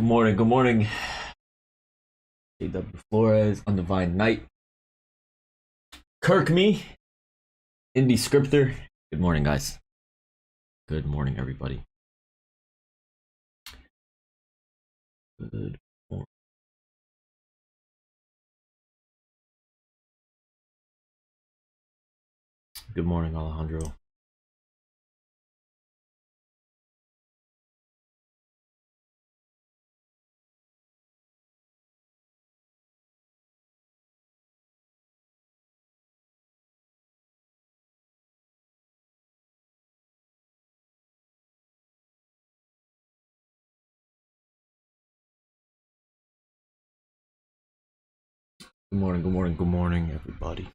morning. Good morning. JW Flores, Undivine Knight. Kirk me. Indie Scripter. Good morning, guys. Good morning, everybody. Good morning. Good morning, Alejandro. Good morning, good morning, good morning, everybody.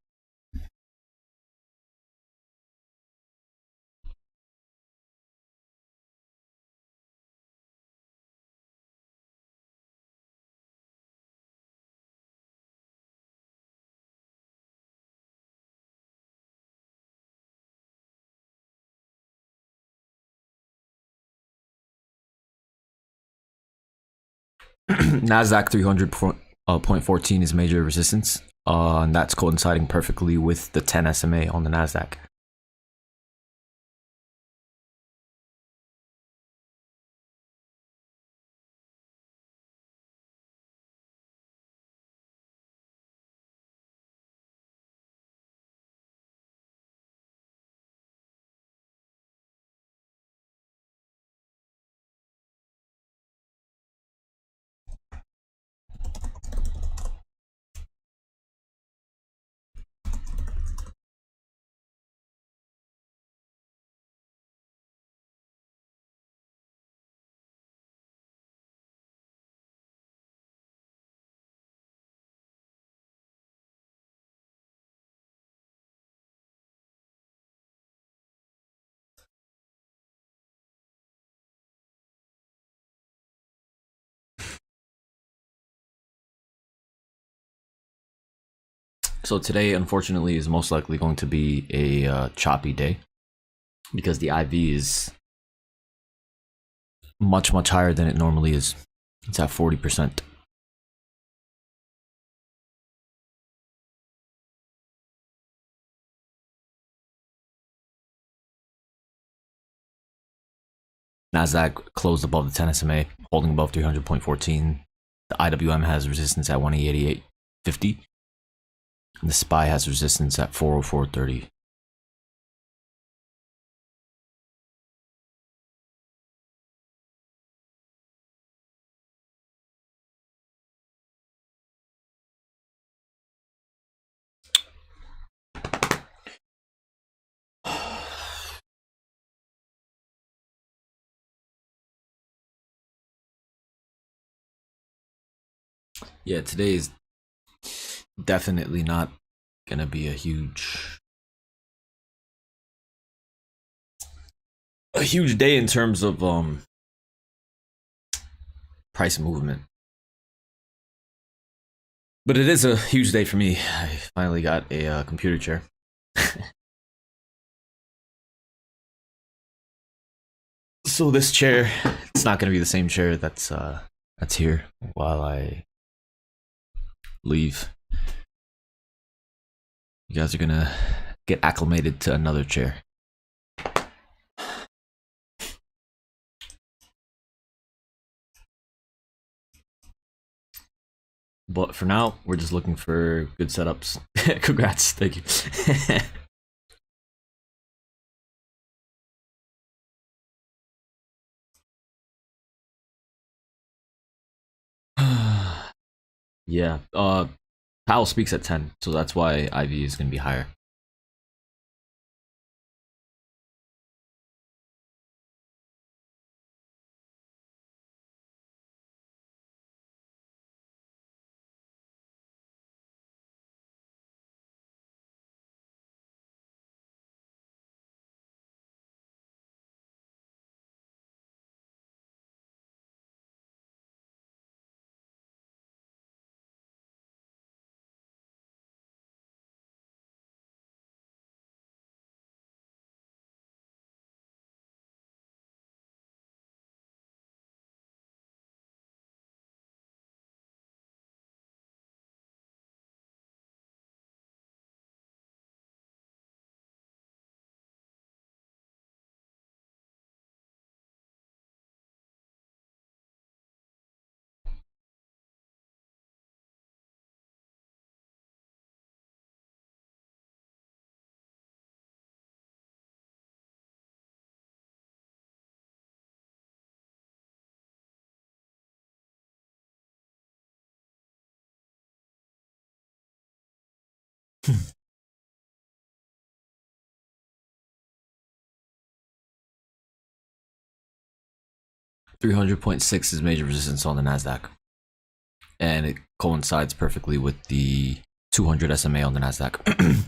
NASDAQ 300.14 is major resistance, and that's coinciding perfectly with the 10 SMA on the NASDAQ. So today, unfortunately, is most likely going to be a choppy day because the IV is much higher than it normally is. It's at 40%. NASDAQ closed above the 10 SMA, holding above 300.14. The IWM has resistance at 188.50. And the SPY has resistance at 404.30. Yeah, today is definitely not gonna be a huge day in terms of price movement. But it is a huge day for me. I finally got a computer chair. So this chair, it's not gonna be the same chair that's here while I leave. You guys are gonna get acclimated to another chair. But for now, we're just looking for good setups. Congrats, thank you. Yeah, Powell speaks at 10, so that's why IV is gonna be higher. 300.6 is major resistance on the NASDAQ. And it coincides perfectly with the 200 SMA on the NASDAQ.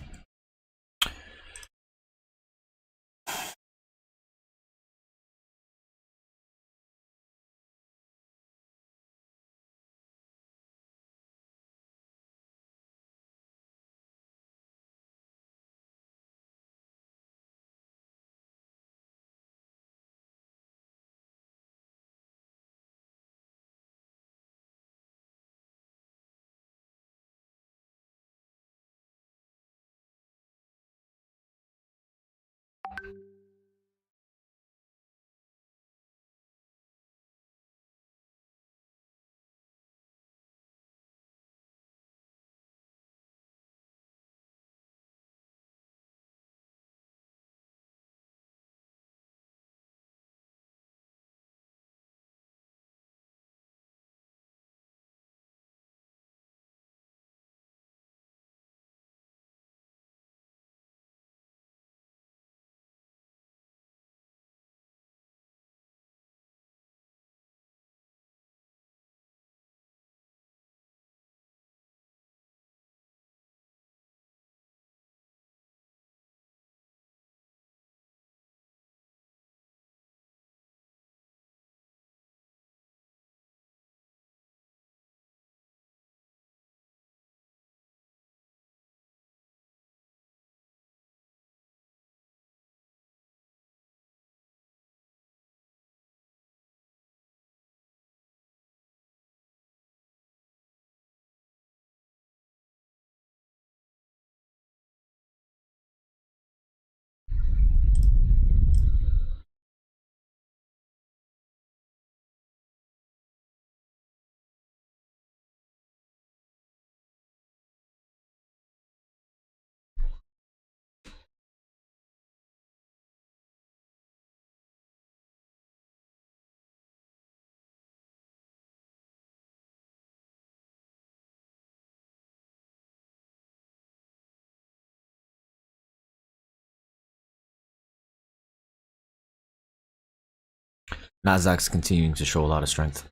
NASDAQ's continuing to show a lot of strength.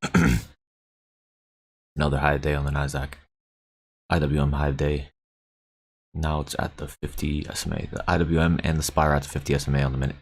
Another high day on the NASDAQ. IWM high day. Now it's at the 50 SMA. The IWM and the SPY are at the 50 SMA on the minute.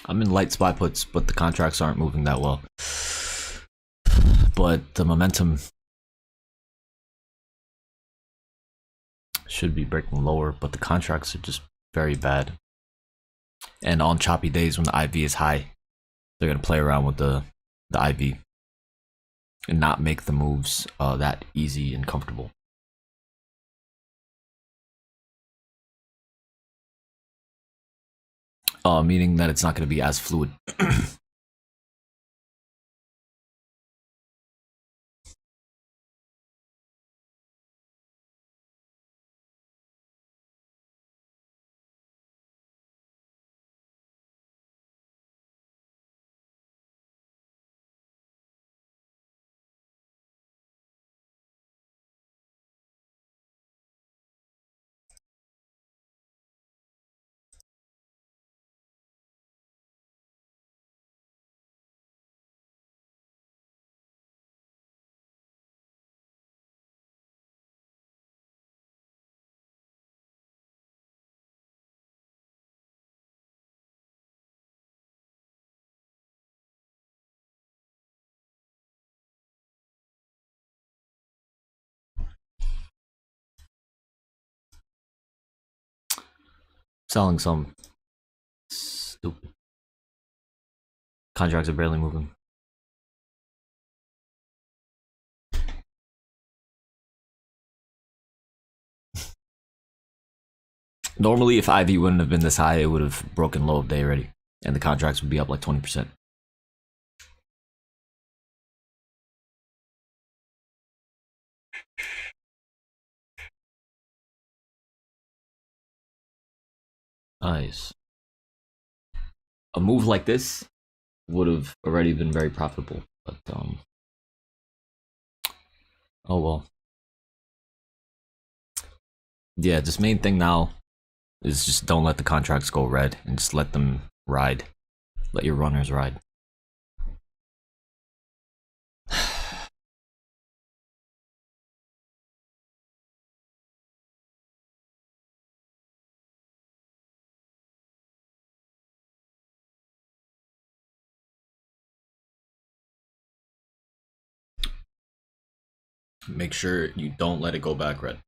I'm in light SPY puts, but the contracts aren't moving that well. But the momentum should be breaking lower, but the contracts are just very bad. And on choppy days when the IV is high, they're gonna play around with the IV and not make the moves that easy and comfortable. Meaning that it's not going to be as fluid. Selling some. Stupid. Contracts are barely moving. Normally, if IV wouldn't have been this high, it would have broken low of day already, and the contracts would be up like 20%. Nice. A move like this would have already been very profitable, but oh well. Yeah, just main thing now is just don't let the contracts go red and just let them ride. Let your runners ride. Make sure you don't let it go back red.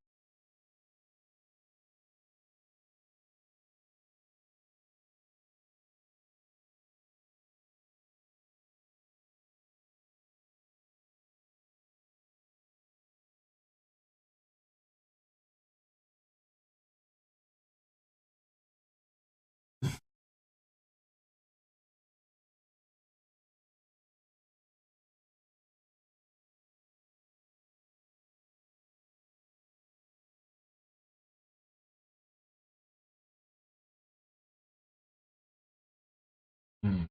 Hmm.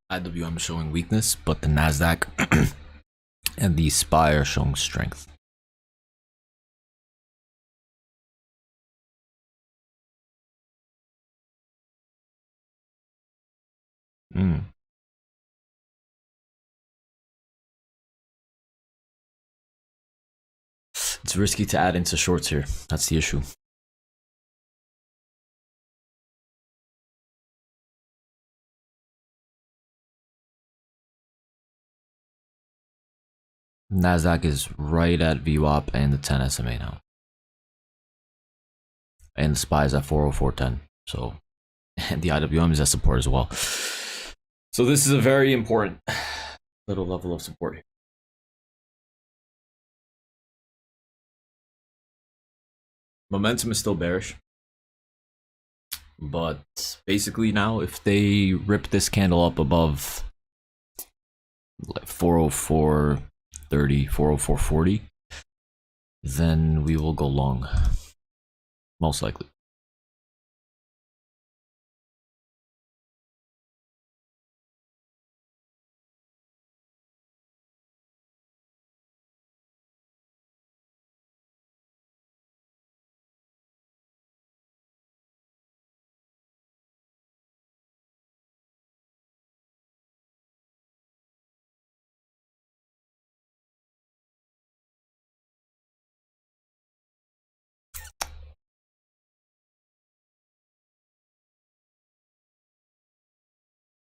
IWM is showing weakness, but the NASDAQ and the SPY are showing strength. It's risky to add into shorts here. That's the issue. NASDAQ is right at VWAP and the 10 SMA now. And the SPY is at 404.10. So, and the IWM is at support as well. So this is a very important little level of support here. Momentum is still bearish. But basically now, if they rip this candle up above like 404.30, 404.40, then we will go long. Most likely.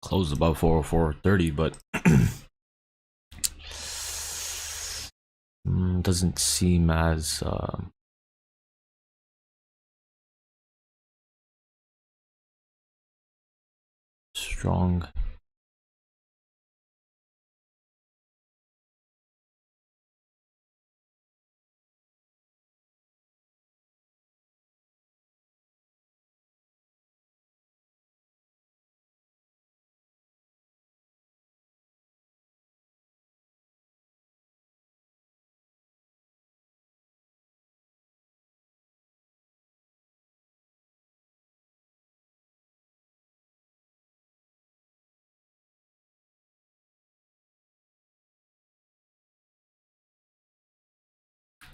closed above 404.30, but doesn't seem as strong.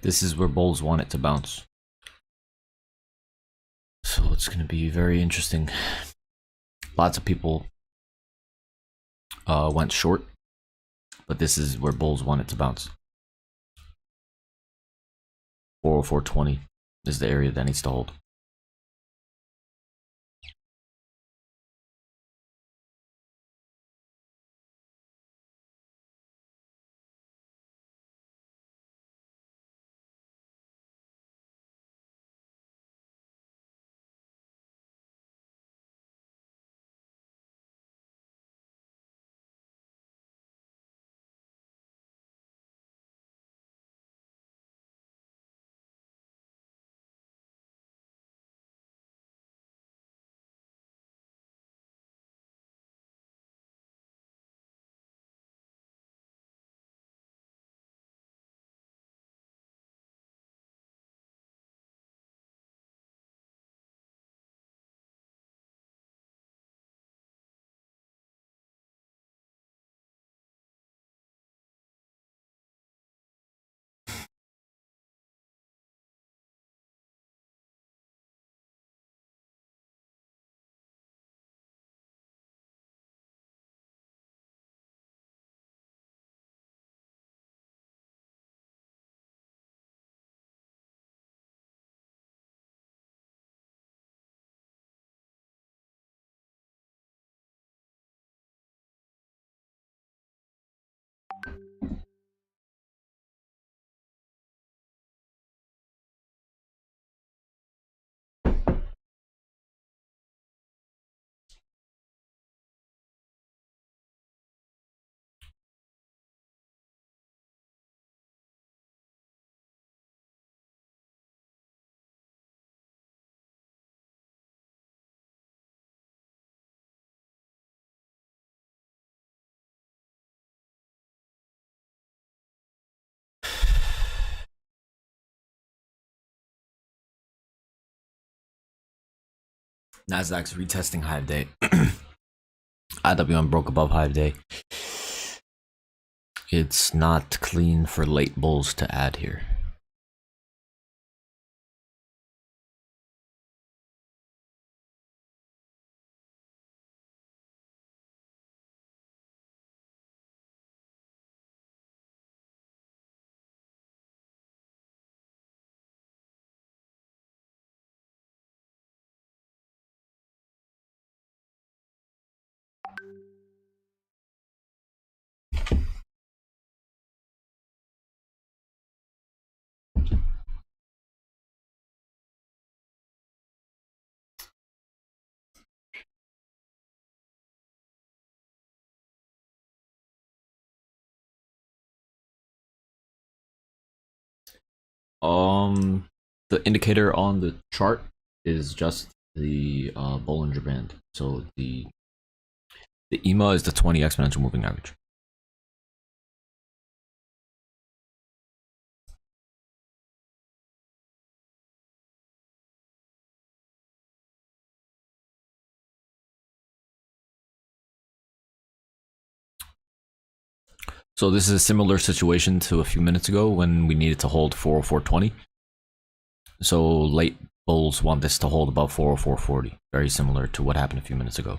This is where bulls want it to bounce. So it's going to be very interesting. Lots of people went short, but this is where bulls want it to bounce. 404.20 is the area that needs to hold. NASDAQ's retesting high of day. IWM broke above high of day. It's not clean for late bulls to add here. The indicator on the chart is just the Bollinger Band. So the EMA is the 20 exponential moving average. So this is a similar situation to a few minutes ago when we needed to hold 404.20. So late bulls want this to hold above 404.40. Very similar to what happened a few minutes ago.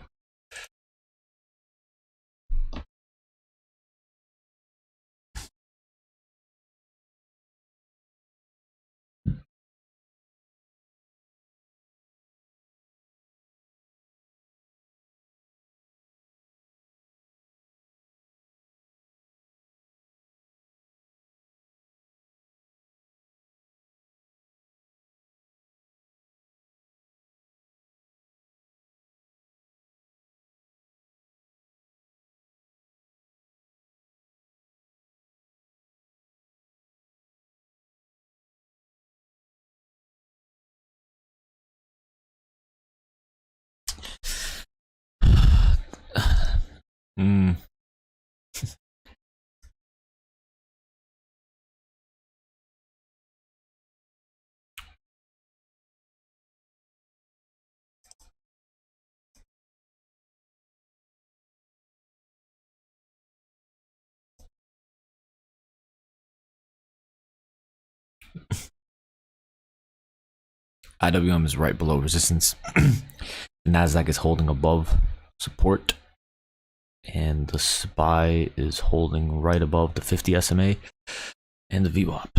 Mm. IWM is right below resistance. The NASDAQ is holding above support. And the SPY is holding right above the 50 SMA and the VWAP.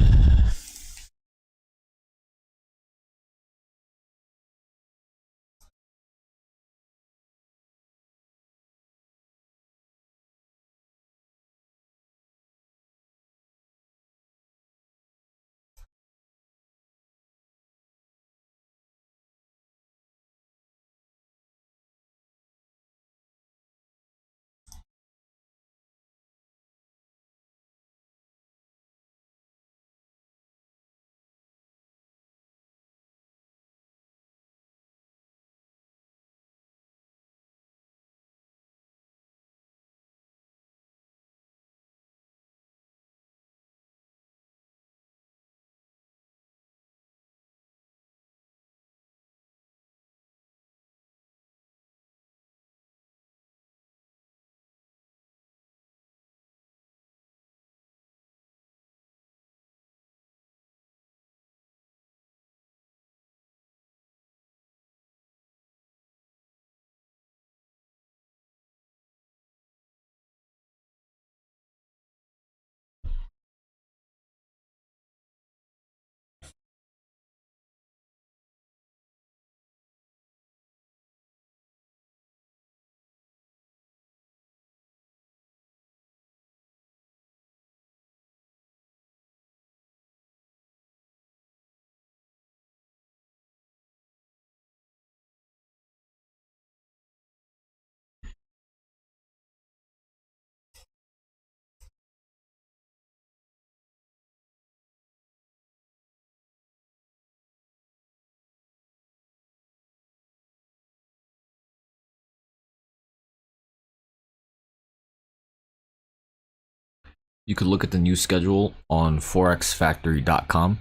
You could look at the news schedule on forexfactory.com.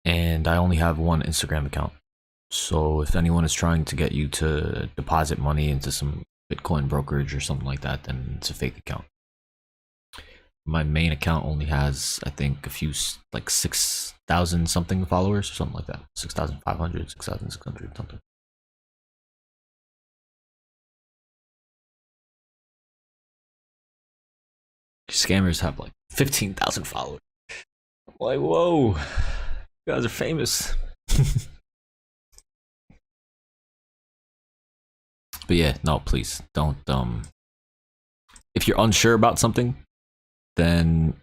And I only have one Instagram account. So if anyone is trying to get you to deposit money into some Bitcoin brokerage or something like that, then it's a fake account. My main account only has, I think, a few, like 6,000 something followers or something like that. 6,500, 6,600 something. Scammers have like 15,000 followers. I'm like, whoa, you guys are famous. But yeah, no, please don't. If you're unsure about something, then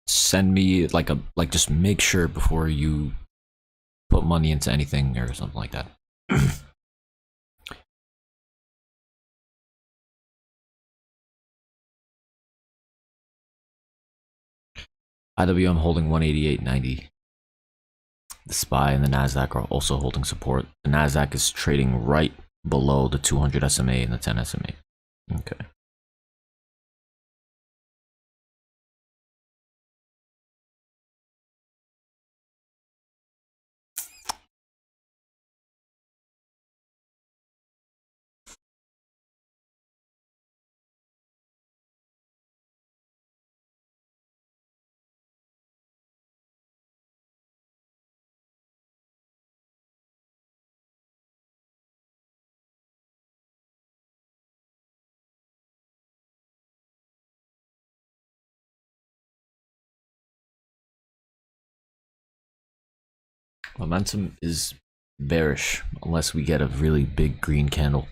send me like just make sure before you put money into anything or something like that. IWM holding 188.90. The SPY and the NASDAQ are also holding support. The NASDAQ is trading right below the 200 SMA and the 10 SMA. Okay. Momentum is bearish unless we get a really big green candle.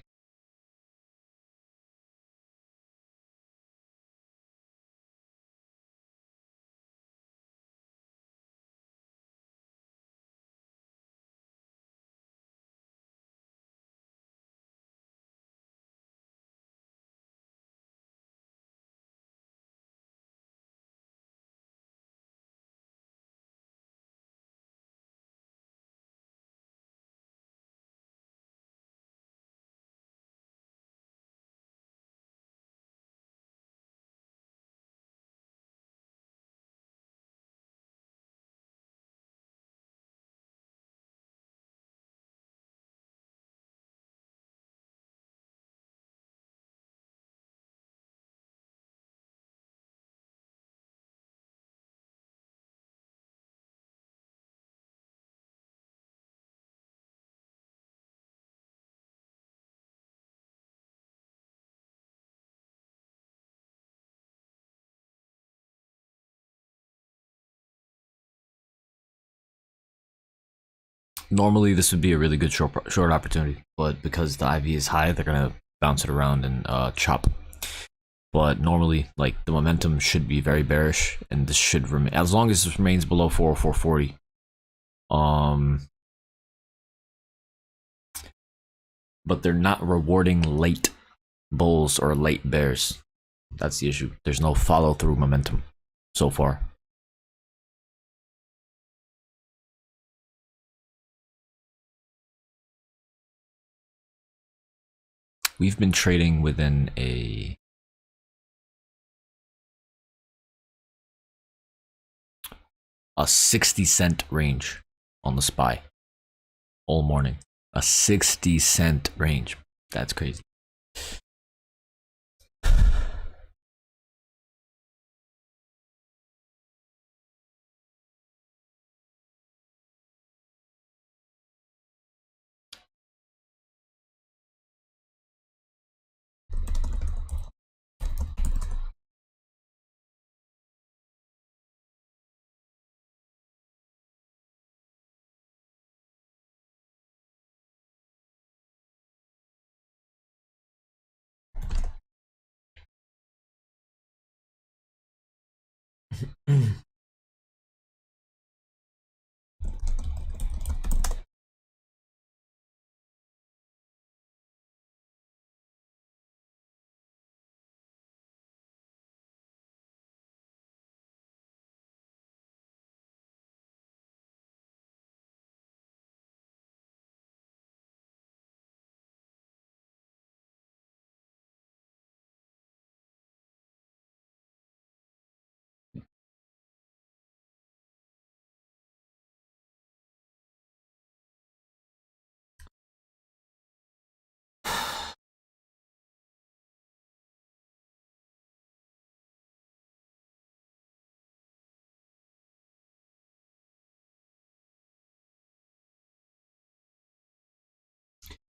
Normally, this would be a really good short opportunity, but because the IV is high, they're gonna bounce it around and chop. But normally, like, the momentum should be very bearish, and this should remain as long as this remains below 404.40. But they're not rewarding late bulls or late bears. That's the issue. There's no follow through momentum so far. We've been trading within a a 60-cent range on the SPY all morning. A 60-cent range. That's crazy.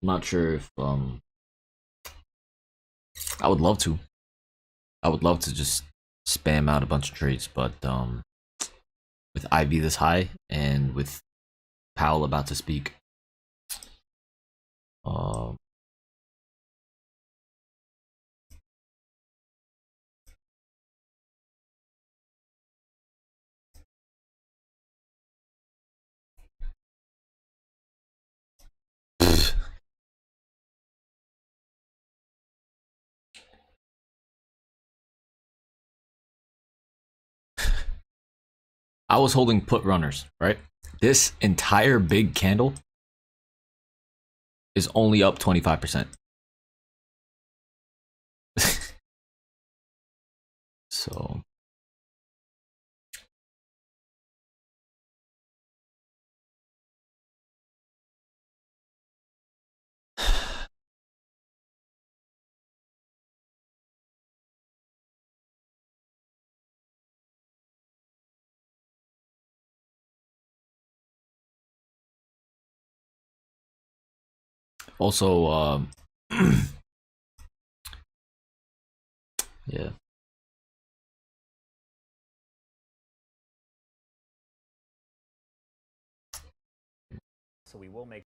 I'm not sure if I would love to. I would love to just spam out a bunch of trades, but with IV this high and with Powell about to speak, I was holding put runners, right? This entire big candle is only up 25%. So also yeah. So we will make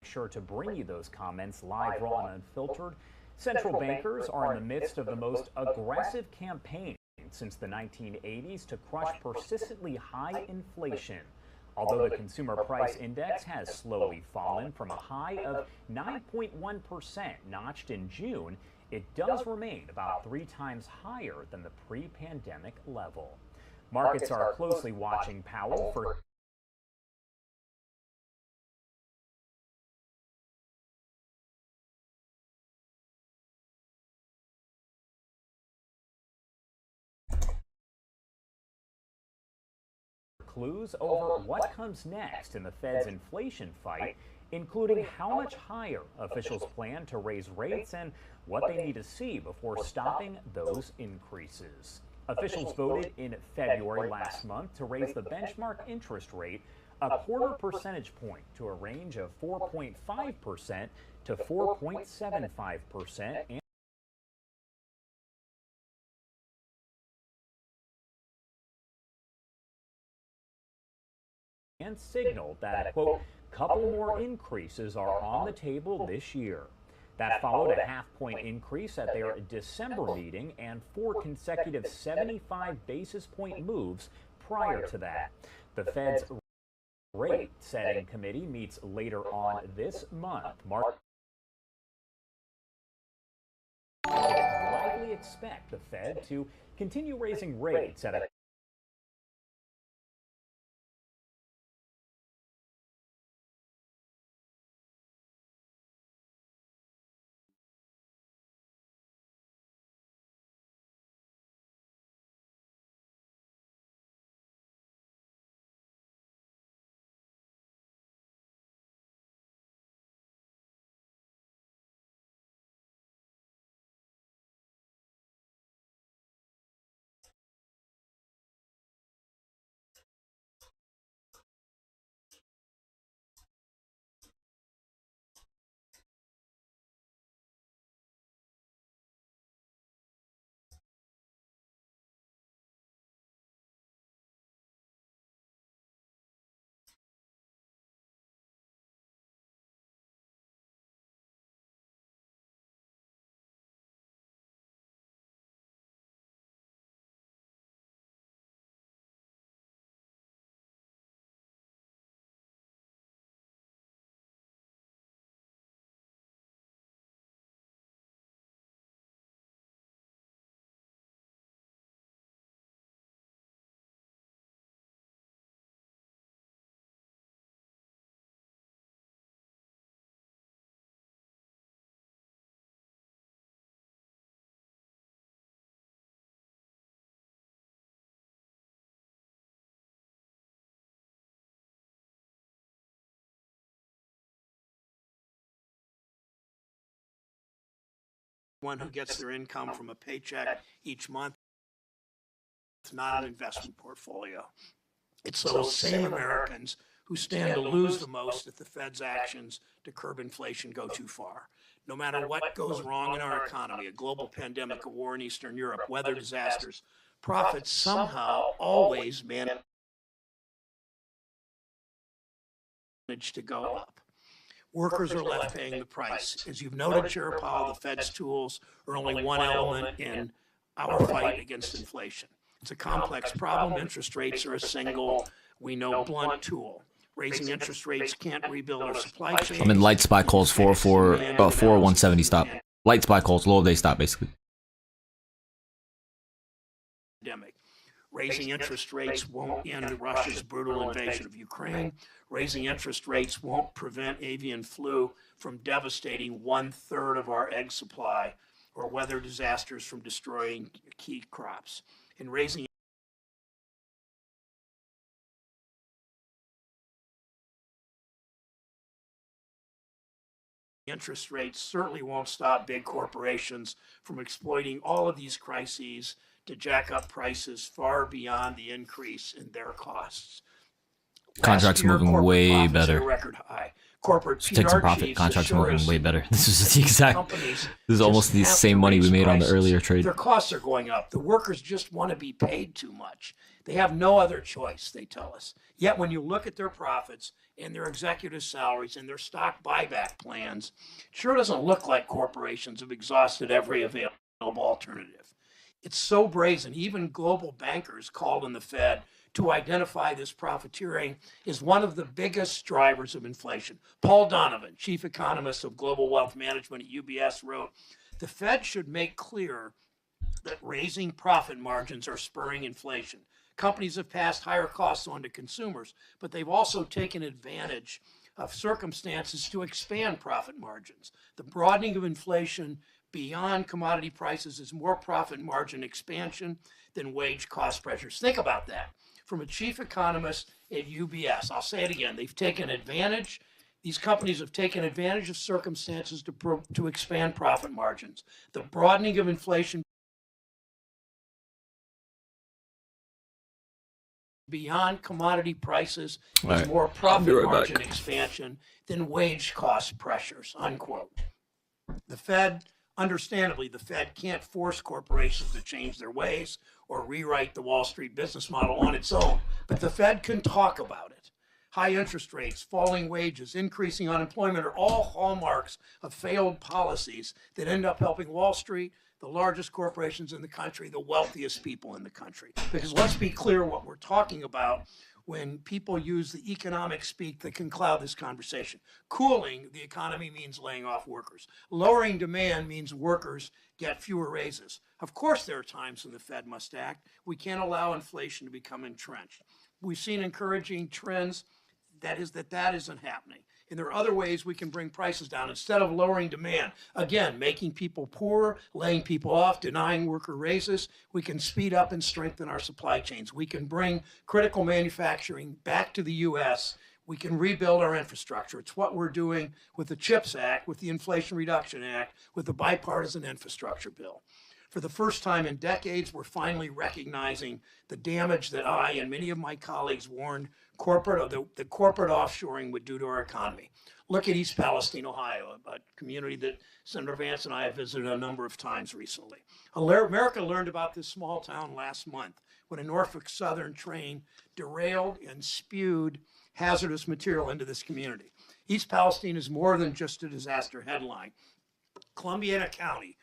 sure to bring you those comments live, raw, and unfiltered. Central bankers are in the midst of the most aggressive campaign since the 1980s to crush persistently high inflation. Although the consumer price index has slowly fallen from a high of 9.1% notched in June, it does remain about 3 times higher than the pre-pandemic level. Markets are closely watching Powell for clues over what comes next in the Fed's inflation fight, including how much higher officials plan to raise rates and what they need to see before stopping those increases. Officials voted in February last month to raise the benchmark interest rate a quarter percentage point to a range of 4.5% to 4.75%. and signaled that, quote, couple more increases are on the table this year. That followed a half-point increase at their December meeting and 4 consecutive 75 basis point moves prior to that. The Fed's rate-setting committee meets later on this month. Markets likely expect the Fed to continue raising rates at a one who gets their income from a paycheck each month. It's not an investment portfolio. It's those same Americans who stand to lose the most if the Fed's actions to curb inflation go too far. No matter what goes wrong in our economy, a global pandemic, a war in Eastern Europe, weather disasters, profits somehow always manage to go up. Workers are left paying the price. As you've noted, Chair Powell, the Fed's tools are only one element in our fight against inflation. It's a complex problem. Interest rates are a single, we know, blunt tool. Raising interest rates can't rebuild our supply chain. I'm in light SPY calls 40170 stop. Light SPY calls, low day stop, basically. Raising interest rates won't end Russia's brutal invasion of Ukraine. Raising interest rates won't prevent avian flu from devastating 1/3 of our egg supply or weather disasters from destroying key crops. And raising interest rates certainly won't stop big corporations from exploiting all of these crises to jack up prices far beyond the increase in their costs. Contracts moving way better. Record high. Corporate Take some profit. Contracts moving way better. This is the exact. This is almost the same money we made on the earlier trade. Their costs are going up. The workers just want to be paid too much. They have no other choice, they tell us. Yet when you look at their profits and their executive salaries and their stock buyback plans, it sure doesn't look like corporations have exhausted every available alternative. It's so brazen. Even global bankers called on the Fed to identify this profiteering is one of the biggest drivers of inflation. Paul Donovan, chief economist of Global Wealth Management at UBS, wrote, "The Fed should make clear that raising profit margins are spurring inflation. Companies have passed higher costs on to consumers, but they've also taken advantage of circumstances to expand profit margins. The broadening of inflation beyond commodity prices is more profit margin expansion than wage cost pressures." Think about that. From a chief economist at UBS, I'll say it again, they've taken advantage, these companies have taken advantage of circumstances to expand profit margins. The broadening of inflation beyond commodity prices is more profit margin expansion than wage cost pressures, unquote. The Fed, understandably, the Fed can't force corporations to change their ways or rewrite the Wall Street business model on its own, but the Fed can talk about it. high interest rates, falling wages, increasing unemployment are all hallmarks of failed policies that end up helping Wall Street, the largest corporations in the country, the wealthiest people in the country. Because let's be clear what we're talking about when people use the economic speak that can cloud this conversation. Cooling the economy means laying off workers. Lowering demand means workers get fewer raises. Of course, there are times when the Fed must act. We can't allow inflation to become entrenched. We've seen encouraging trends that isn't happening. And there are other ways we can bring prices down instead of lowering demand. Again, making people poorer, laying people off, denying worker raises. We can speed up and strengthen our supply chains. We can bring critical manufacturing back to the U.S. We can rebuild our infrastructure. It's what we're doing with the CHIPS Act, with the Inflation Reduction Act, with the bipartisan infrastructure bill. For the first time in decades, we're finally recognizing the damage that I and many of my colleagues warned the corporate offshoring would do to our economy. Look at East Palestine, Ohio, a community that Senator Vance and I have visited a number of times recently. America learned about this small town last month when a Norfolk Southern train derailed and spewed hazardous material into this community. East Palestine is more than just a disaster headline. Columbiana County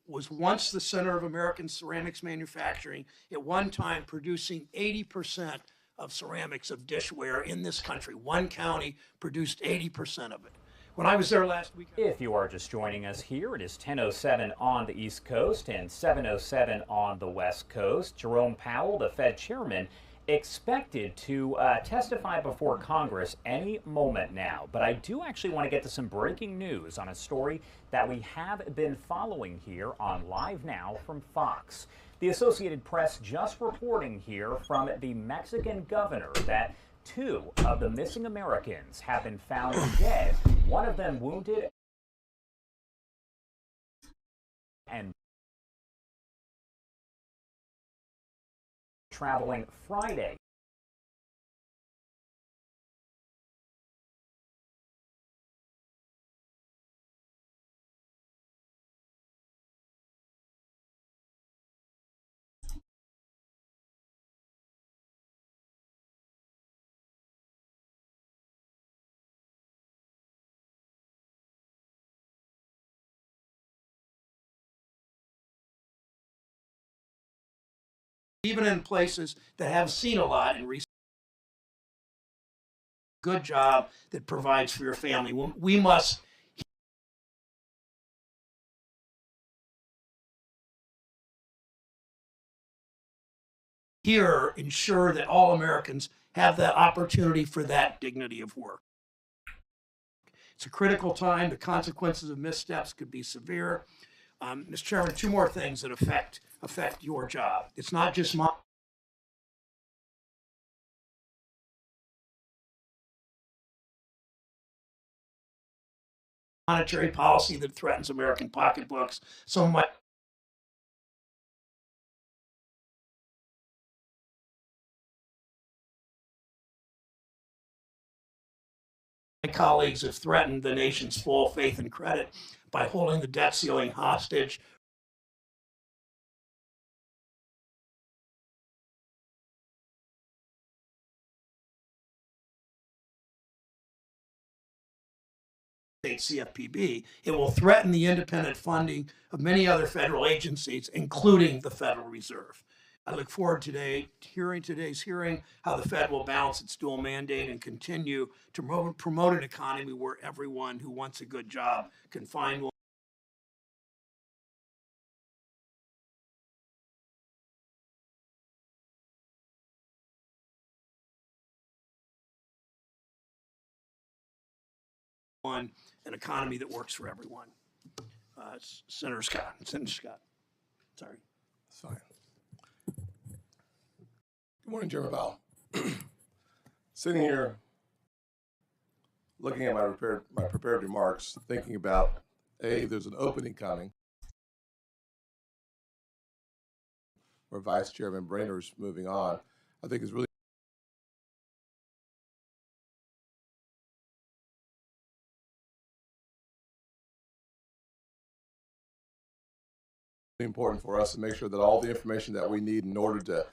was once the center of American ceramics manufacturing, at one time producing 80% of ceramics of dishware in this country. One county produced 80% of it. When I was there last week. If you are just joining us here, it is 10:07 on the East Coast and 7:07 on the West Coast. Jerome Powell, the Fed chairman, expected to testify before Congress any moment now. But I do actually want to get to some breaking news on a story that we have been following here on Live Now from Fox. The Associated Press just reporting here from the Mexican governor that 2 of the missing Americans have been found dead, one of them wounded and traveling Friday. Even in places that have seen a lot in recent good job that provides for your family. We must here ensure that all Americans have the opportunity for that dignity of work. It's a critical time. The consequences of missteps could be severe. Mr. Chairman, 2 more things that affect your job. It's not just monetary policy that threatens American pocketbooks. Some of my colleagues have threatened the nation's full faith and credit by holding the debt ceiling hostage. CFPB, it will threaten the independent funding of many other federal agencies, including the Federal Reserve. I look forward to today's hearing, how the Fed will balance its dual mandate and continue to promote an economy where everyone who wants a good job can find one. An economy that works for everyone. Senator Scott. Sorry. Fine. Good morning, Chairman Powell. Sitting here, looking at my prepared remarks, thinking about, there's an opening coming where Vice Chairman Brainer's moving on. I think it's really important for us to make sure that all the information that we need in order to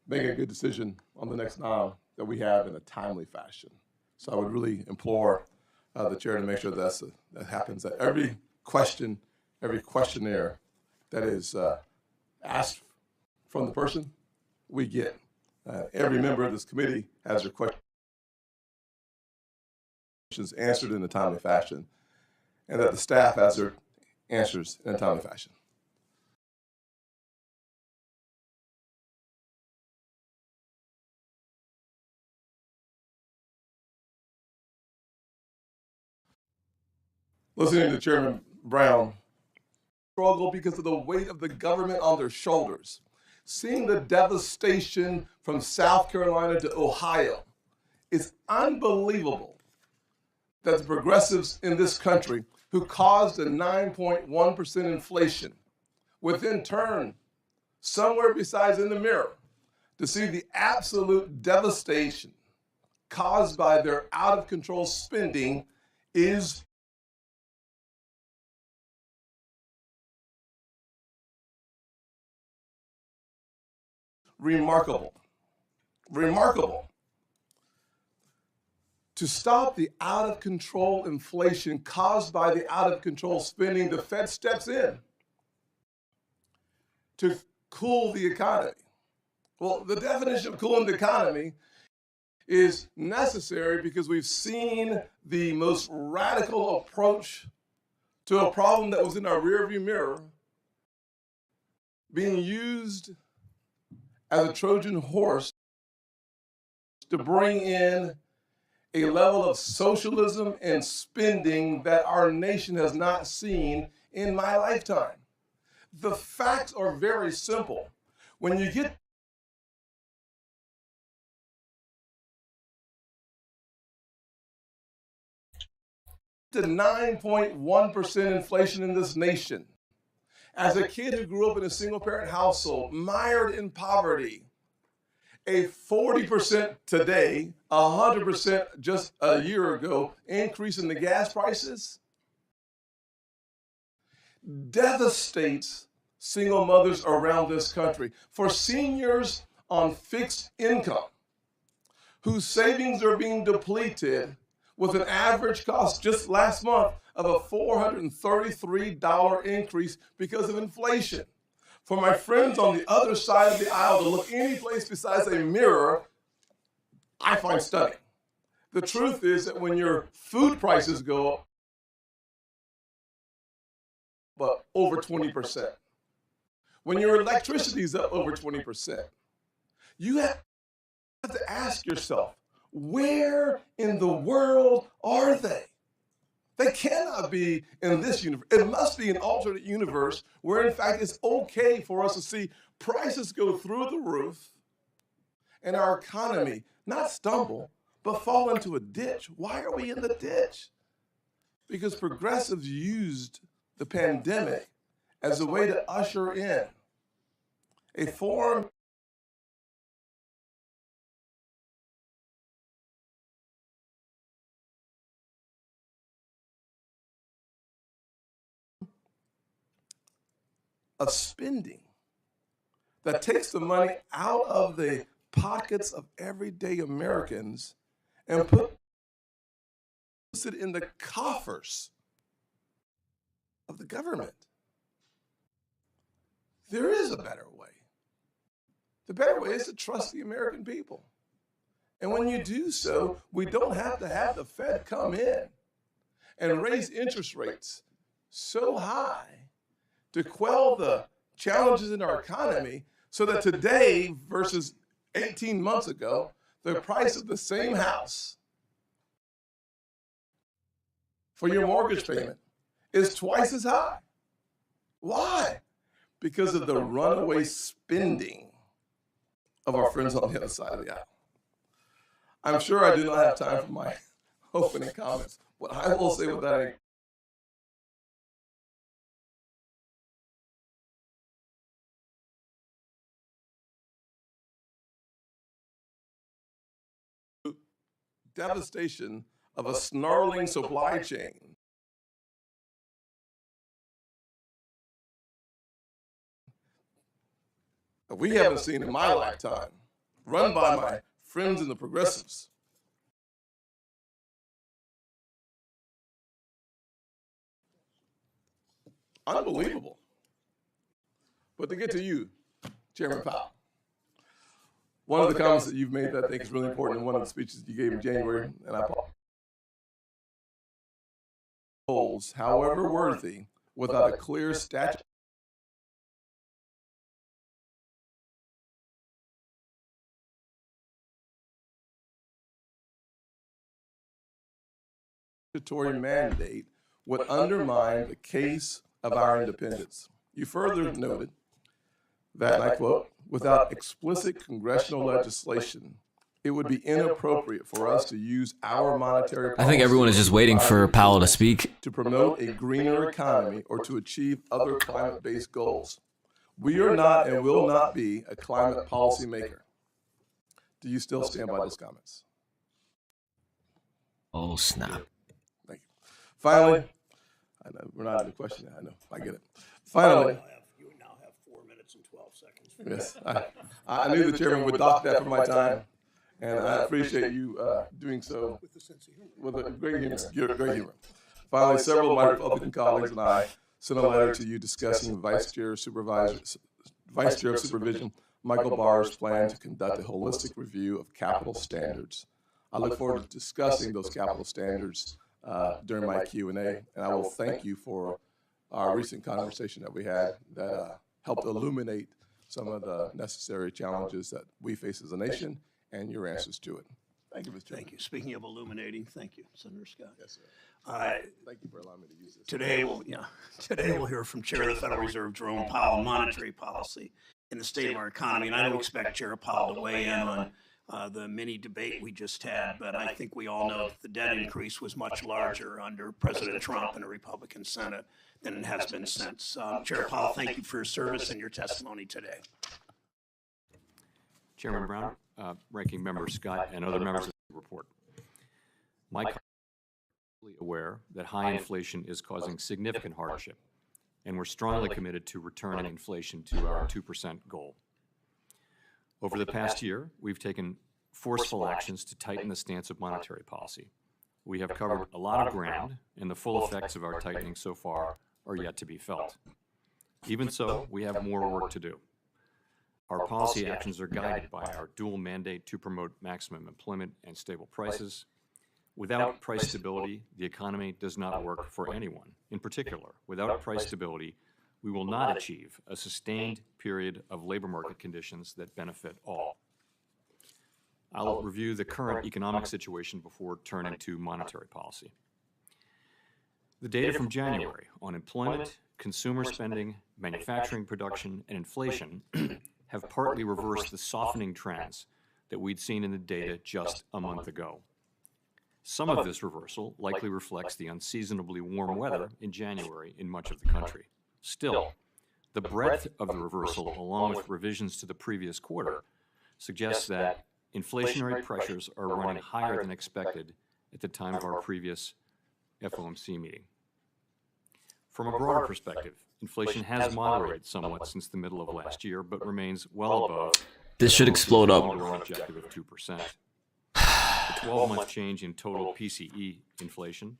making a good decision on the next now that we have in a timely fashion. So I would really implore the chair to make sure that happens, that every question, every questionnaire that is asked from the person, we get. Every member of this committee has their questions answered in a timely fashion, and that the staff has their answers in a timely fashion. Listening to Chairman Brown struggle because of the weight of the government on their shoulders, seeing the devastation from South Carolina to Ohio, it's unbelievable that the progressives in this country who caused a 9.1% inflation would then turn somewhere besides in the mirror to see the absolute devastation caused by their out-of-control spending is remarkable. Remarkable. To stop the out-of-control inflation caused by the out-of-control spending, the Fed steps in to cool the economy. Well, the definition of cooling the economy is necessary because we've seen the most radical approach to a problem that was in our rearview mirror being used as a Trojan horse to bring in a level of socialism and spending that our nation has not seen in my lifetime. The facts are very simple. When you get to 9.1% inflation in this nation, as a kid who grew up in a single-parent household, mired in poverty, a 40% today, 100% just a year ago increase in the gas prices devastates single mothers around this country. For seniors on fixed income whose savings are being depleted with an average cost just last month of a $433 increase because of inflation. For my friends on the other side of the aisle to look any place besides a mirror, I find stunning. The truth is that when your food prices go up, but over 20%, when your electricity is up over 20%, you have to ask yourself, where in the world are they? They cannot be in this universe. It must be an alternate universe where, in fact, it's okay for us to see prices go through the roof and our economy not stumble, but fall into a ditch. Why are we in the ditch? Because progressives used the pandemic as a way to usher in a form of spending that takes the money out of the pockets of everyday Americans and puts it in the coffers of the government. There is a better way. The better way is to trust the American people. And when you do so, we don't have to have the Fed come in and raise interest rates so high to quell the challenges in our economy so that today versus 18 months ago, the price of the same house for your mortgage payment is twice as high. Why? Because of the runaway spending of our friends on the other side of the aisle. I'm sure I do not have time for my opening comments. What I will say with that, devastation of a snarling supply chain that we haven't seen in my lifetime. run by my friends in the progressives. Unbelievable. But to get to you, Chairman Powell, one of the comments that you've made that I think is really important in one of the speeches you gave in January, and I polls, however worthy, without a clear statutory mandate would undermine the case of our independence. You further noted that, and I quote, without explicit congressional legislation, it would be inappropriate for us to use our monetary policy. I think everyone is just waiting for Powell to speak. To promote a greener economy or to achieve other climate-based goals. We are not and will not be a climate policymaker. Do you still stand by those comments? Oh, snap. Thank you. Finally, I know we're not in the question. I know. I get it. Finally, You now have 4 minutes and 12 seconds. yes, I knew the chairman would dock that for my time, and I appreciate you doing so with a great humor. Finally, several of my Republican colleagues and I sent a letter to you discussing Vice Chair of Supervision Michael Barr's plan to conduct a holistic review of capital standards. I look forward to discussing those capital standards during my Q&A, and I will thank you for our recent conversation that we had that helped illuminate some of the necessary challenges that we face as a nation and your answers to it. Thank you, Mr. Chairman. Thank you. Speaking of illuminating, thank you, Senator Scott. Yes, sir. Thank you for allowing me to use this. Today we'll hear from Chair of the Federal Reserve, Jerome Powell, on monetary policy in the state of our economy. And I don't expect Chair Powell to weigh in on the mini debate we just had, but I think we all know that the debt increase was much larger under President Trump and a Republican Senate than it has been since. Chair Powell, thank you for your service and your testimony today. Chairman Brown, Ranking Member Scott, and other members of the report. My colleagues are aware that high inflation is causing significant hardship, and we're strongly committed to returning inflation to our 2% goal. Over the past year, we've taken forceful actions to tighten the stance of monetary policy. We have covered a lot of ground, and the full effects of our tightening so far are yet to be felt. Even so, we have more work to do. Our policy actions are guided by our dual mandate to promote maximum employment and stable prices. Without price stability, the economy does not work for anyone. In particular, without price stability, we will not achieve a sustained period of labor market conditions that benefit all. I'll review the current economic situation before turning to monetary policy. The data from January on employment, consumer spending, manufacturing production, and inflation have partly reversed the softening trends that we'd seen in the data just a month ago. Some of this reversal likely reflects the unseasonably warm weather in January in much of the country. Still, the breadth of the reversal, along with revisions to the previous quarter, suggests that inflationary pressures are running higher than expected at the time of our previous FOMC meeting. From a broader perspective, inflation has moderated somewhat since the middle of last year, but remains well above This should explode up. long-run objective of 2%. The 12-month change in total PCE inflation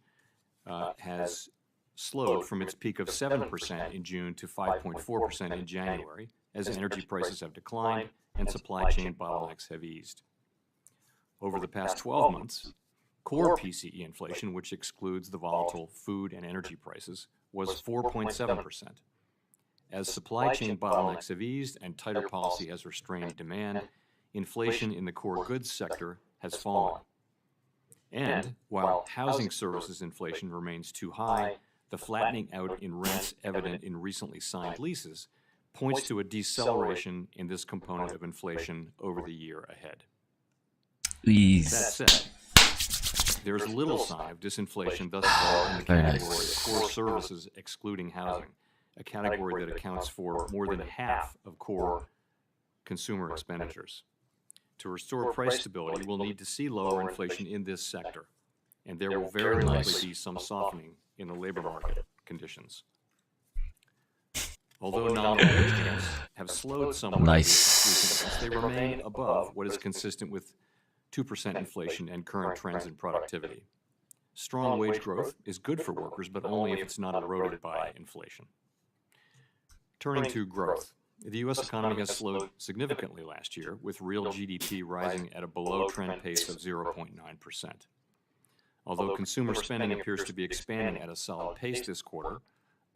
has slowed from its peak of 7% in June to 5.4% in January, as energy prices have declined and supply chain bottlenecks have eased. Over the past 12 months, core PCE inflation, which excludes the volatile food and energy prices, was 4.7%. As supply chain bottlenecks have eased and tighter policy has restrained demand, inflation in the core goods sector has fallen. And while housing services inflation remains too high, the flattening out in rents evident in recently signed leases points to a deceleration in this component of inflation over the year ahead. Please. That said, there is little sign of disinflation thus far in the category of core services excluding housing, a category that accounts for more than half of core consumer expenditures. To restore price stability, we'll need to see lower inflation in this sector, and there will very likely be some softening in the labor market conditions. Although nominal wage gains have slowed somewhat in recent months, they remain above what is consistent with 2% inflation and current trends in productivity. Strong wage growth is good for workers, but only if it's not eroded by inflation. Turning to growth, the U.S. economy has slowed significantly last year, with real GDP rising at a below-trend pace of 0.9%. Although consumer spending appears to be expanding at a solid pace this quarter,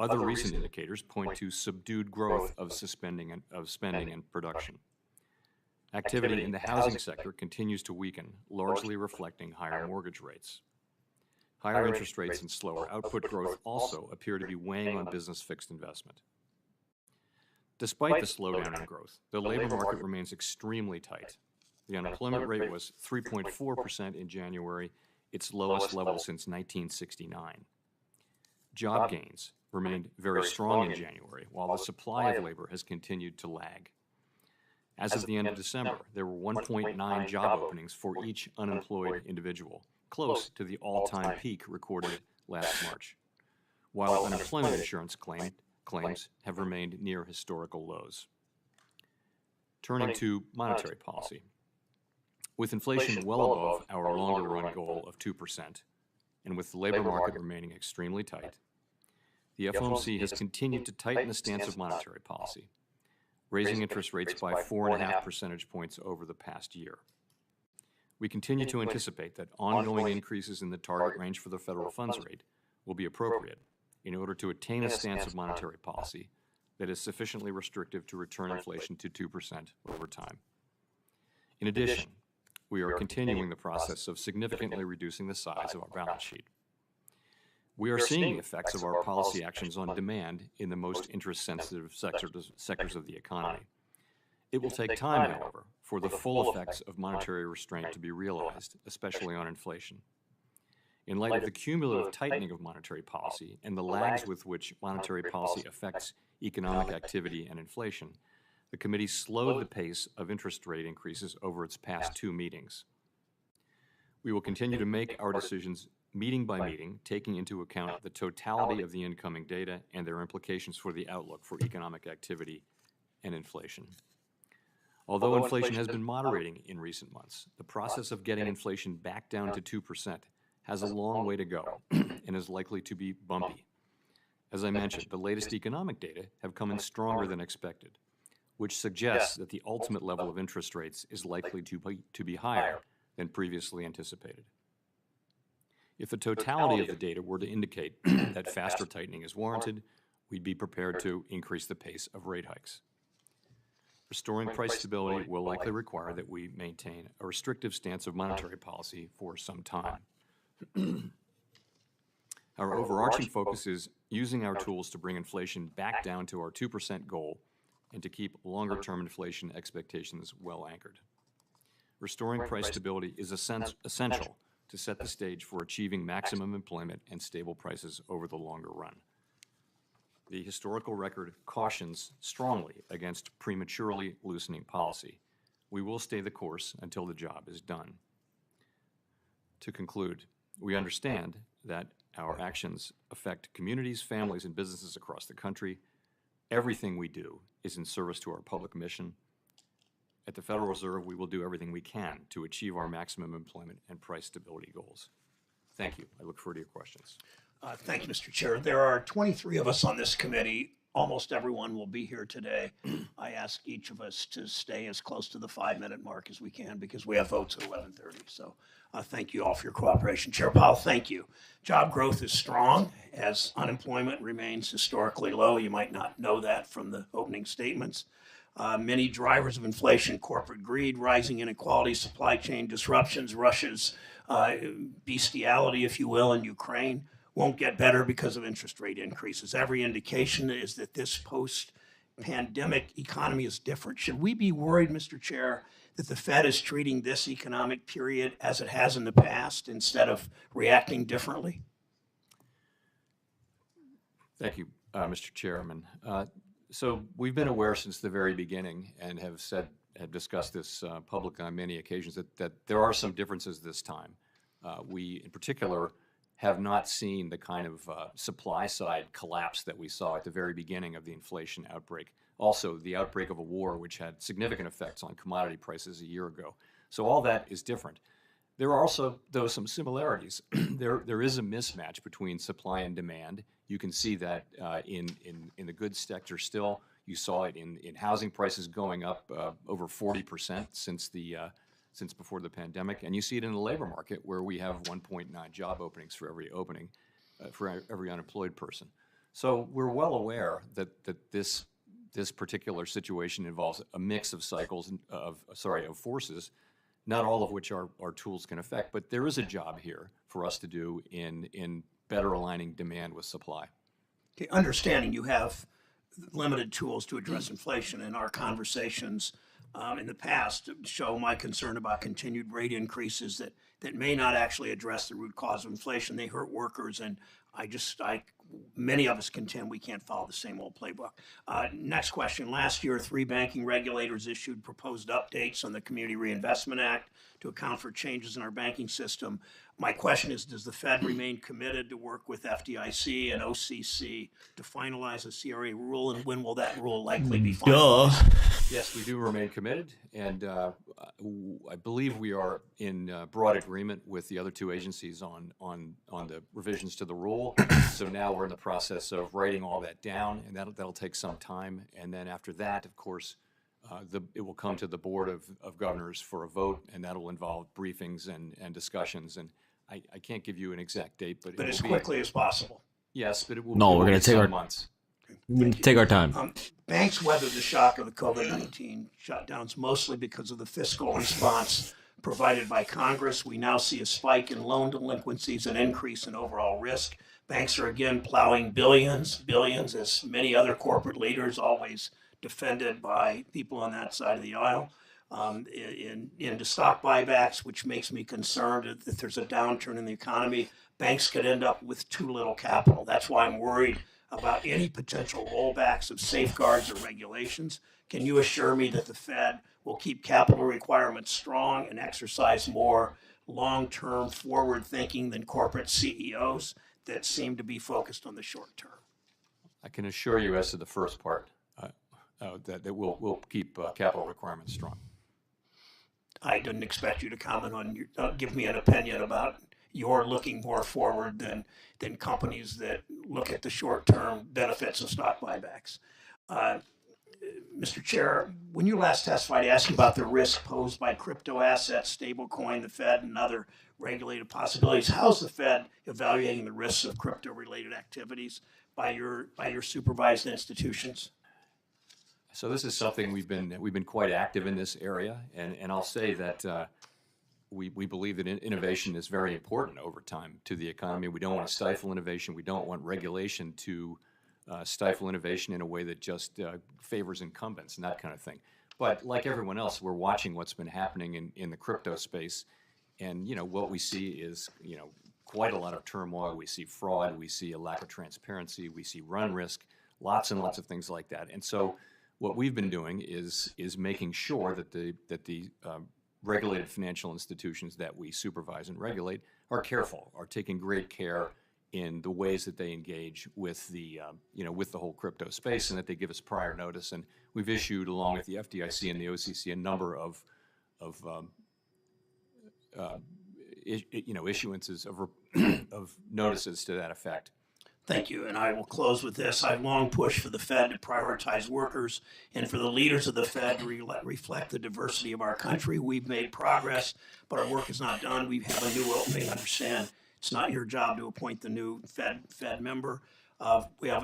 other recent indicators point to subdued growth of spending and production. Activity in the housing sector continues to weaken, largely reflecting higher mortgage rates. Higher interest rates and slower output growth also appear to be weighing on business fixed investment. Despite the slowdown in growth, the labor market remains extremely tight. The unemployment rate was 3.4% in January, its lowest level since 1969. Job gains remained very strong in January, while the supply of labor has continued to lag. As of the end of December, there were 1.9 job openings for each unemployed individual, close to the all-time peak recorded last March, while unemployment insurance claims have remained near historical lows. Turning to monetary policy. With inflation well above our longer-run goal of 2%, and with the labor market remaining extremely tight, the FOMC has continued to tighten the stance of monetary policy, raising interest rates by 4.5 percentage points over the past year. We continue to anticipate that ongoing increases in the target range for the federal funds rate will be appropriate in order to attain a stance of monetary policy that is sufficiently restrictive to return inflation to 2% over time. In addition, we are continuing the process of significantly reducing the size of our balance sheet. We are seeing the effects of our policy actions on demand in the most interest-sensitive sectors of the economy. It will take time, however, for the full effects of monetary restraint to be realized, especially on inflation. In light of the cumulative tightening of monetary policy and the lags with which monetary policy affects economic activity and inflation, the committee slowed the pace of interest rate increases over its past 2 meetings. We will continue to make our decisions meeting by meeting, taking into account the totality of the incoming data and their implications for the outlook for economic activity and inflation. Although inflation has been moderating in recent months, the process of getting inflation back down to 2% has a long way to go and is likely to be bumpy. As I mentioned, the latest economic data have come in stronger than expected, which suggests that the ultimate level of interest rates is likely to be higher than previously anticipated. If the totality of the data were to indicate that faster tightening is warranted, we'd be prepared to increase the pace of rate hikes. Restoring price stability will likely require that we maintain a restrictive stance of monetary policy for some time. Our overarching focus is using our tools to bring inflation back down to our 2% goal and to keep longer-term inflation expectations well anchored. Restoring price stability is essential to set the stage for achieving maximum employment and stable prices over the longer run. The historical record cautions strongly against prematurely loosening policy. We will stay the course until the job is done. To conclude, we understand that our actions affect communities, families, and businesses across the country. Everything we do is in service to our public mission. At the Federal Reserve, we will do everything we can to achieve our maximum employment and price stability goals. Thank you. I look forward to your questions. Thank you, Mr. Chair. There are 23 of us on this committee. Almost everyone will be here today. I ask each of us to stay as close to the 5-minute mark as we can because we have votes at 11:30. So thank you all for your cooperation. Chair Powell, thank you. Job growth is strong as unemployment remains historically low. You might not know that from the opening statements. Many drivers of inflation, corporate greed, rising inequality, supply chain disruptions, Russia's bestiality, if you will, in Ukraine, won't get better because of interest rate increases. Every indication is that this post-pandemic economy is different. Should we be worried, Mr. Chair, that the Fed is treating this economic period as it has in the past instead of reacting differently? Thank you, Mr. Chairman. So we've been aware since the very beginning and have discussed this publicly on many occasions that there are some differences this time. We, in particular, have not seen the kind of supply side collapse that we saw at the very beginning of the inflation outbreak. Also, the outbreak of a war, which had significant effects on commodity prices a year ago. So all that is different. There are also, though, some similarities. There is a mismatch between supply and demand. You can see that in the goods sector still. You saw it in housing prices going up over 40% since before the pandemic, and you see it in the labor market where we have 1.9 job openings for every opening, for every unemployed person. So we're well aware that this particular situation involves a mix of cycles of forces, not all of which our tools can affect, but there is a job here for us to do in better aligning demand with supply. Okay, understanding you have limited tools to address inflation, and our conversations in the past show my concern about continued rate increases that may not actually address the root cause of inflation. They hurt workers, and many of us contend we can't follow the same old playbook. Next question. Last year, 3 banking regulators issued proposed updates on the Community Reinvestment Act to account for changes in our banking system. My question is, does the Fed remain committed to work with FDIC and OCC to finalize a CRA rule, and when will that rule likely be finalized? Yes, we do remain committed, and I believe we are in broad agreement with the other 2 agencies on the revisions to the rule. So now we're in the process of writing all that down, and that'll take some time. And then after that, of course, it will come to the Board of Governors for a vote, and that'll involve briefings and discussions. And I can't give you an exact date, but as quickly as possible. Yes, but it will. No, we're going to take our months. Take our time. Banks weathered the shock of the COVID-19 shutdowns mostly because of the fiscal response provided by Congress. We now see a spike in loan delinquencies, an increase in overall risk. Banks are again plowing billions, as many other corporate leaders, always defended by people on that side of the aisle, into stock buybacks, which makes me concerned that if there's a downturn in the economy, banks could end up with too little capital. That's why I'm worried about any potential rollbacks of safeguards or regulations. Can you assure me that the Fed will keep capital requirements strong and exercise more long-term forward thinking than corporate CEOs that seem to be focused on the short term? I can assure you as to the first part that we'll keep capital requirements strong. I didn't expect you to comment on give me an opinion about you're looking more forward than companies that look at the short-term benefits of stock buybacks. Mr. Chair, when you last testified, I asked you about the risk posed by crypto assets, stablecoin, the Fed, and other regulated possibilities. How's the Fed evaluating the risks of crypto-related activities by your supervised institutions? So this is something we've been quite active in this area, and I'll say that we believe that innovation is very important over time to the economy. We don't want to stifle innovation. We don't want regulation to stifle innovation in a way that just favors incumbents and that kind of thing. But like everyone else, we're watching what's been happening in the crypto space, and what we see is quite a lot of turmoil. We see fraud. We see a lack of transparency. We see run risk. Lots and lots of things like that. And so what we've been doing is making sure that the regulated financial institutions that we supervise and regulate are careful, are taking great care in the ways that they engage with the with the whole crypto space, and that they give us prior notice. And we've issued, along with the FDIC and the OCC, a number of issuances of notices to that effect. Thank you, and I will close with this. I've long pushed for the Fed to prioritize workers and for the leaders of the Fed to reflect the diversity of our country. We've made progress, but our work is not done. We have a new opening. Understand, it's not your job to appoint the new Fed member. We have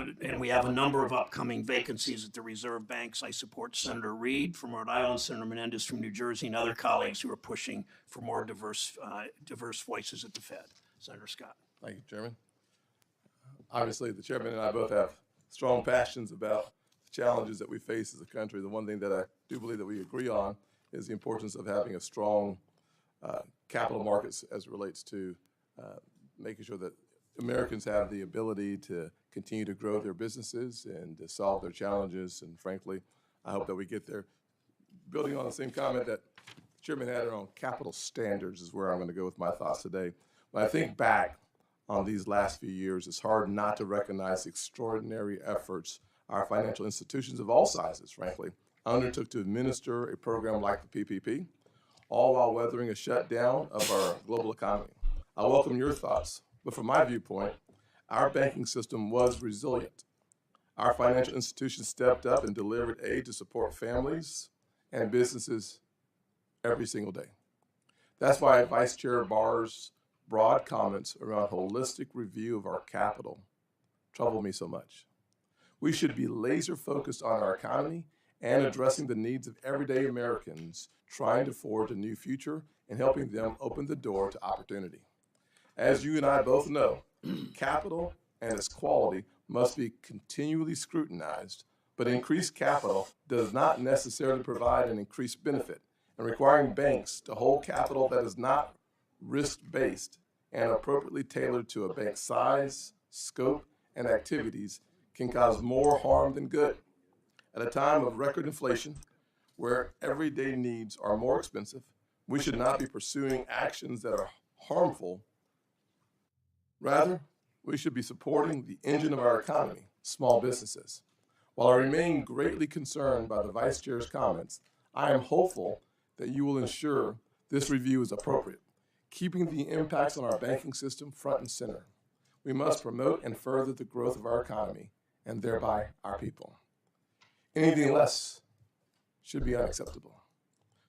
a number of upcoming vacancies at the reserve banks. I support Senator Reid from Rhode Island, Senator Menendez from New Jersey, and other colleagues who are pushing for more diverse voices at the Fed. Senator Scott. Thank you, Chairman. Obviously, the chairman and I both have strong passions about the challenges that we face as a country. The one thing that I do believe that we agree on is the importance of having a strong capital markets as it relates to making sure that Americans have the ability to continue to grow their businesses and to solve their challenges. And frankly, I hope that we get there. Building on the same comment that the chairman had on capital standards is where I'm going to go with my thoughts today. When I think back on these last few years, it's hard not to recognize the extraordinary efforts our financial institutions of all sizes, frankly, undertook to administer a program like the PPP, all while weathering a shutdown of our global economy. I welcome your thoughts, but from my viewpoint, our banking system was resilient. Our financial institutions stepped up and delivered aid to support families and businesses every single day. That's why Vice Chair Barr's broad comments around holistic review of our capital trouble me so much. We should be laser focused on our economy and addressing the needs of everyday Americans trying to forge a new future and helping them open the door to opportunity. As you and I both know, capital and its quality must be continually scrutinized, but increased capital does not necessarily provide an increased benefit, and requiring banks to hold capital that is not risk-based and appropriately tailored to a bank's size, scope, and activities can cause more harm than good. At a time of record inflation, where everyday needs are more expensive, we should not be pursuing actions that are harmful. Rather, we should be supporting the engine of our economy, small businesses. While I remain greatly concerned by the Vice Chair's comments, I am hopeful that you will ensure this review is appropriate, keeping the impacts on our banking system front and center. We must promote and further the growth of our economy and thereby our people. Anything less should be unacceptable.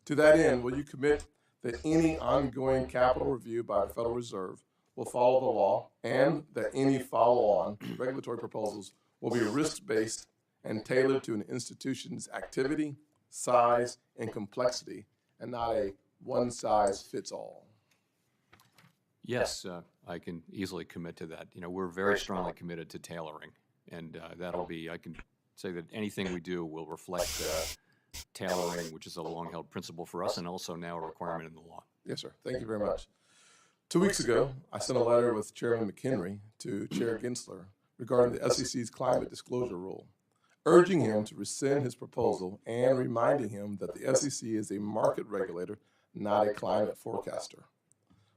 To that end, will you commit that any ongoing capital review by the Federal Reserve will follow the law and that any follow-on regulatory proposals will be risk-based and tailored to an institution's activity, size, and complexity, and not a one-size-fits-all? Yes, I can easily commit to that. You know, we're very strongly committed to tailoring, and that'll be, I can say that anything we do will reflect tailoring, which is a long-held principle for us and also now a requirement in the law. Yes, sir. Thank you very much. 2 weeks ago, I sent a letter with Chairman McHenry to Chair Gensler regarding the SEC's climate disclosure rule, urging him to rescind his proposal and reminding him that the SEC is a market regulator, not a climate forecaster.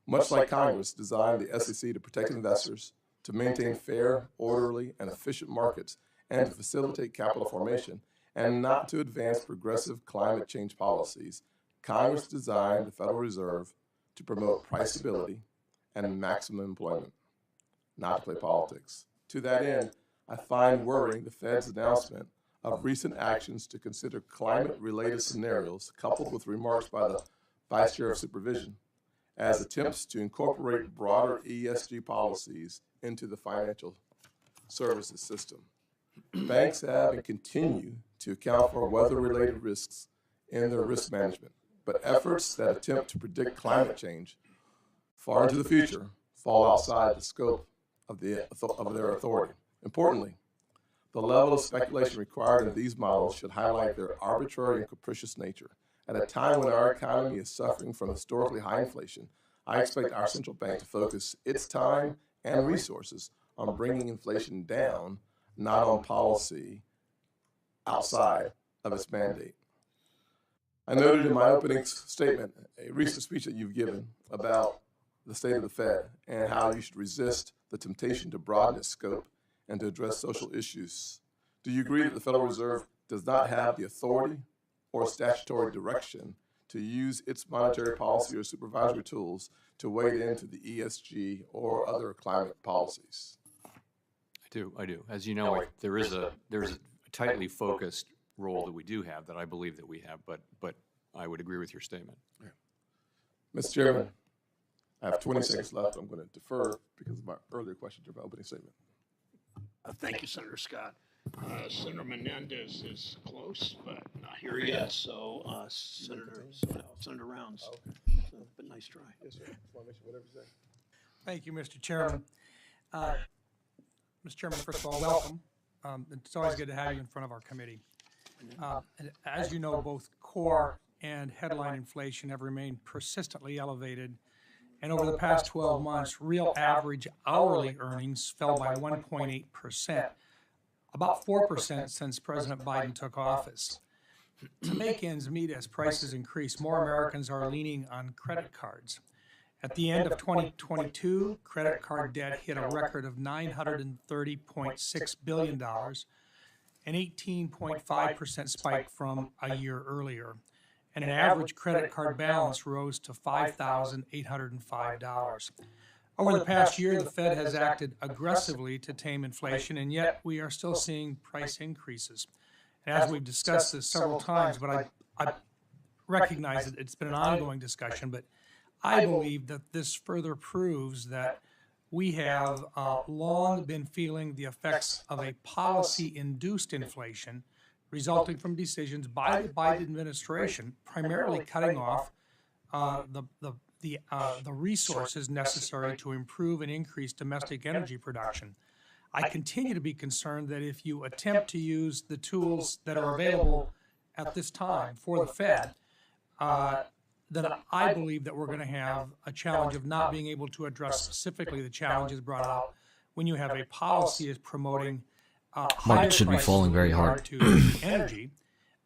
Much like Congress designed the SEC to protect investors, to maintain fair, orderly, and efficient markets, and to facilitate capital formation, and not to advance progressive climate change policies, Congress designed the Federal Reserve to promote price stability and maximum employment, not to play politics. To that end, I find worrying the Fed's announcement of recent actions to consider climate-related scenarios, coupled with remarks by the Vice Chair of Supervision, as attempts to incorporate broader ESG policies into the financial services system. Banks have and continue to account for weather-related risks in their risk management, but efforts that attempt to predict climate change far into the future fall outside the scope of their authority. Importantly, the level of speculation required in these models should highlight their arbitrary and capricious nature. At a time when our economy is suffering from historically high inflation, I expect our central bank to focus its time and resources on bringing inflation down, not on policy outside of its mandate. I noted in my opening statement a recent speech that you've given about the state of the Fed and how you should resist the temptation to broaden its scope and to address social issues. Do you agree that the Federal Reserve does not have the authority or statutory direction to use its monetary policy or supervisory tools to wade into the ESG or other climate policies? I do. As you know, there's a tightly focused role that we do have that I believe that we have, but I would agree with your statement. Yeah. Mr. Chairman, I have 20 seconds left. I'm going to defer because of my earlier question to my opening statement. Thank you, Senator Scott. Senator Menendez is close, but not here yet. So, Senator Rounds. Oh, okay. But nice try. Yes, sir. Just want to make sure whatever you say. Thank you, Mr. Chairman. Mr. Chairman, first of all, welcome. It's always good to have you in front of our committee. And as you know, both core and headline inflation have remained persistently elevated. And over the past 12 months, real average hourly earnings fell by 1.8%, about 4% since President Biden took office. To make ends meet as prices increase, more Americans are leaning on credit cards. At the end of 2022, credit card debt hit a record of $930.6 billion, an 18.5% spike from a year earlier, and an average credit card balance rose to $5,805. Over the past year, the Fed has acted aggressively to tame inflation, and yet we are still seeing price increases. And as we've discussed this several times, but I recognize that it's been an ongoing discussion, but I believe that this further proves that we have long been feeling the effects of a policy-induced inflation resulting from decisions by the Biden administration, primarily cutting off the resources necessary to improve and increase domestic energy production. I continue to be concerned that if you attempt to use the tools that are available at this time for the Fed, then I believe that we're going to have a challenge of not being able to address specifically the challenges brought out when you have a policy is promoting Market should be falling very hard to energy,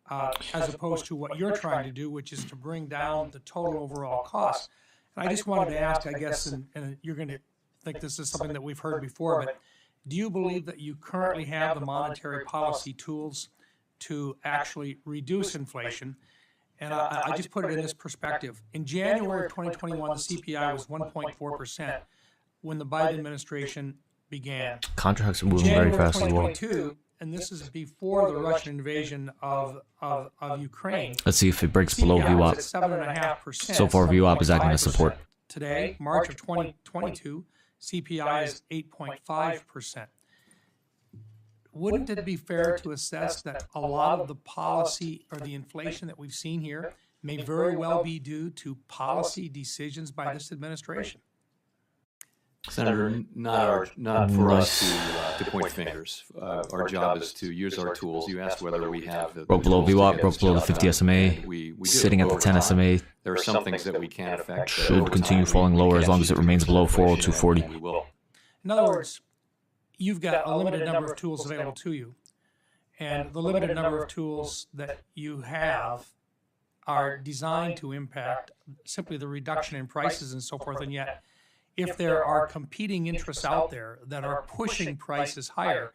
as opposed to what you're trying to do, which is to bring down the total overall cost. And I just wanted to ask, I guess, and you're going to think this is something that we've heard before, but do you believe that you currently have the monetary policy tools to actually reduce inflation? And I just put it in this perspective. In January of 2021, the CPI was 1.4% when the Biden administration began. Contracts are moving very fast as well. And this is before the Russian invasion of Ukraine. Let's see if it breaks below VWAP. 7.5%. So far, VWAP is acting as support. Today, March of 2022, CPI is 8.5%. Wouldn't it be fair to assess that a lot of the policy or the inflation that we've seen here may very well be due to policy decisions by this administration? Senator, not for us to point fingers. Our job is to use our tools. You asked whether we have the Broke below tools to VWAP, get broke this below the job 50 done, SMA, and we do sitting at the over 10 time. SMA. There are some things that we can't affect. Should Over continue time, falling we lower can as long as it actually remains below reduce inflation, 402.40. and we will. In other words, you've got a limited number of tools available to you. And the limited number of tools that you have are designed to impact simply the reduction in prices and so forth. And yet, if there are competing interests out there that are pushing prices higher,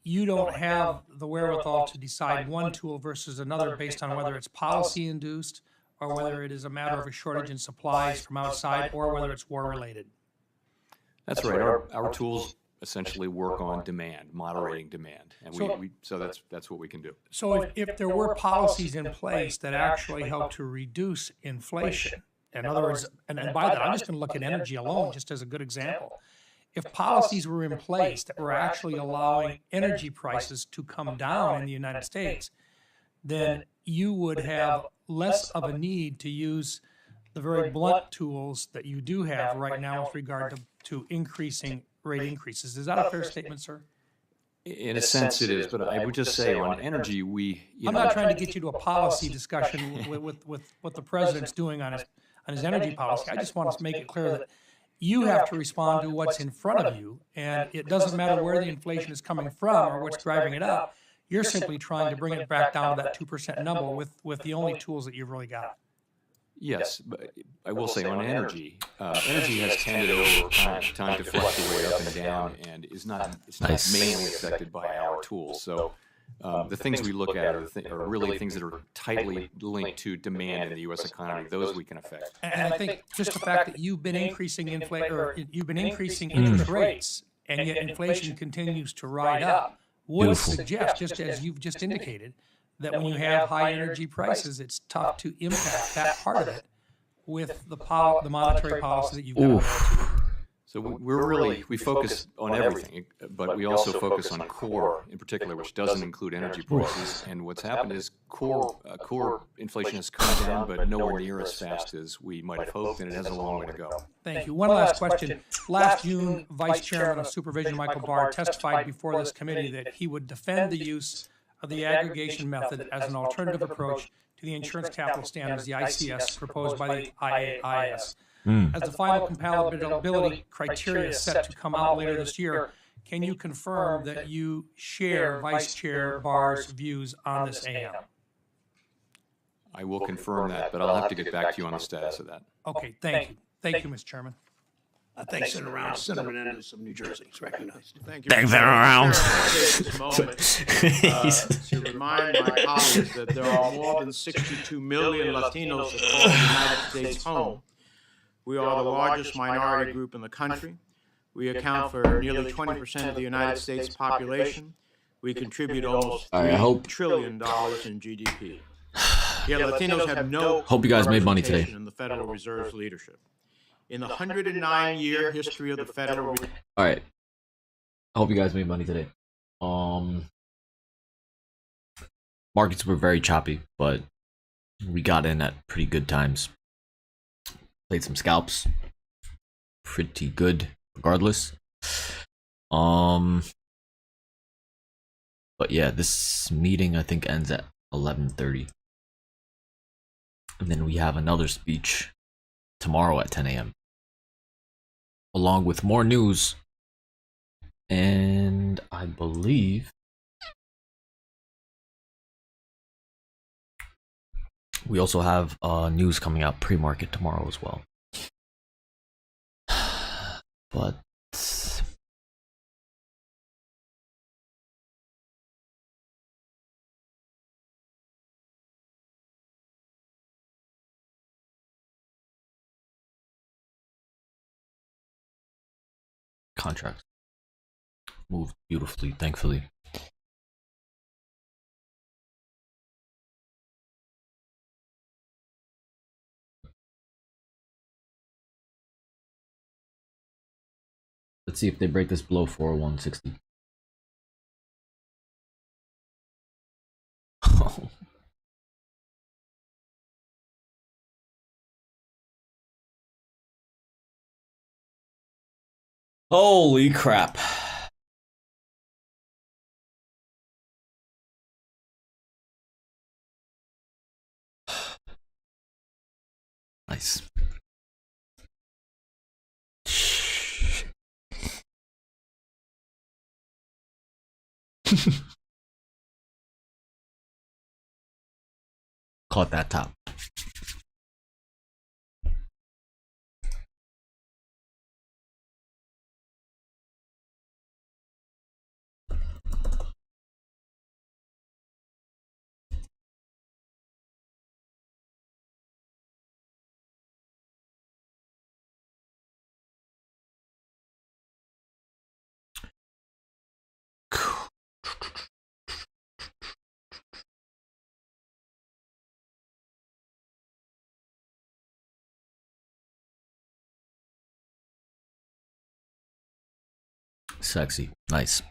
you don't have the wherewithal to decide one tool versus another based on whether it's policy-induced or whether it is a matter of a shortage in supplies from outside or whether it's war-related. That's right. Our tools essentially work on demand, moderating demand, and so that's what we can do. So if there were policies in place that actually help to reduce inflation, in other words, and by that I'm just going to look at energy alone just as a good example. If policies were in place that were actually allowing energy prices to come down in the United States, then you would have less of a need to use the very blunt tools that you do have right now with regard to increasing rate increases. Is that a fair statement, sir? In a sense, it is, but I would just say on energy, I'm not trying to get you to a policy discussion with what the president's doing on his energy policy. I just want to make it clear that you have to respond to what's in front of you, and it doesn't matter where the inflation is coming from or what's driving it up. You're simply trying to bring it back down to that 2% number with the only tools that you've really got. Yes, but I will say on energy, energy has tended over time to fluctuate up and down, and it's not mainly affected by our tools. So the things we look at are really things that are tightly linked to demand in the U.S. economy. Those we can affect. And I think just the fact that you've been increasing interest rates, and yet inflation continues to ride up, would suggest, just as you've just indicated, that when you have high energy prices, it's tough to impact that part of it with the monetary policy that you've got. So we focus on everything, but we also focus on core in particular, which doesn't include energy prices. And what's happened is core inflation has come down, but nowhere near as fast as we might have hoped, and it has a long way to go. Thank you. One last question. Last June, Vice Chairman of Supervision Michael Barr testified before this committee that he would defend the use of the aggregation method as an alternative approach to the insurance capital standards, the ICS, proposed by the IAIS. As the final compatibility criteria is set to come out later this year, can you confirm that you share Vice Chair Barr's views on this AM? I will confirm that, but I'll have to get back to you on the status of that. Okay, thank you. Thank you, Mr. Chairman. Thanks, Senator Menendez of New Jersey is recognized. Thank you. Thanks, Mr. around. Chair. I'll take this moment to remind my colleagues that there are more than 62 million Latinos that call the United States home. We are the largest minority group in the country. We account for nearly 20% of the United States population. We contribute almost $3 trillion in GDP. Yet Latinos have no Hope you guys made money today. representation in the Federal Reserve's leadership. In the 109-year history of the Federal Reserve. All right. I hope you guys made money today. Markets were very choppy, but we got in at pretty good times. Played some scalps. Pretty good, regardless. But yeah, this meeting I think ends at 11:30, and then we have another speech tomorrow at 10 a.m. along with more news, and I believe we also have news coming out pre-market tomorrow as well. But contracts moved beautifully, thankfully. Let's see if they break this below 40160. Holy crap. Nice. Caught that top. Sexy. Nice.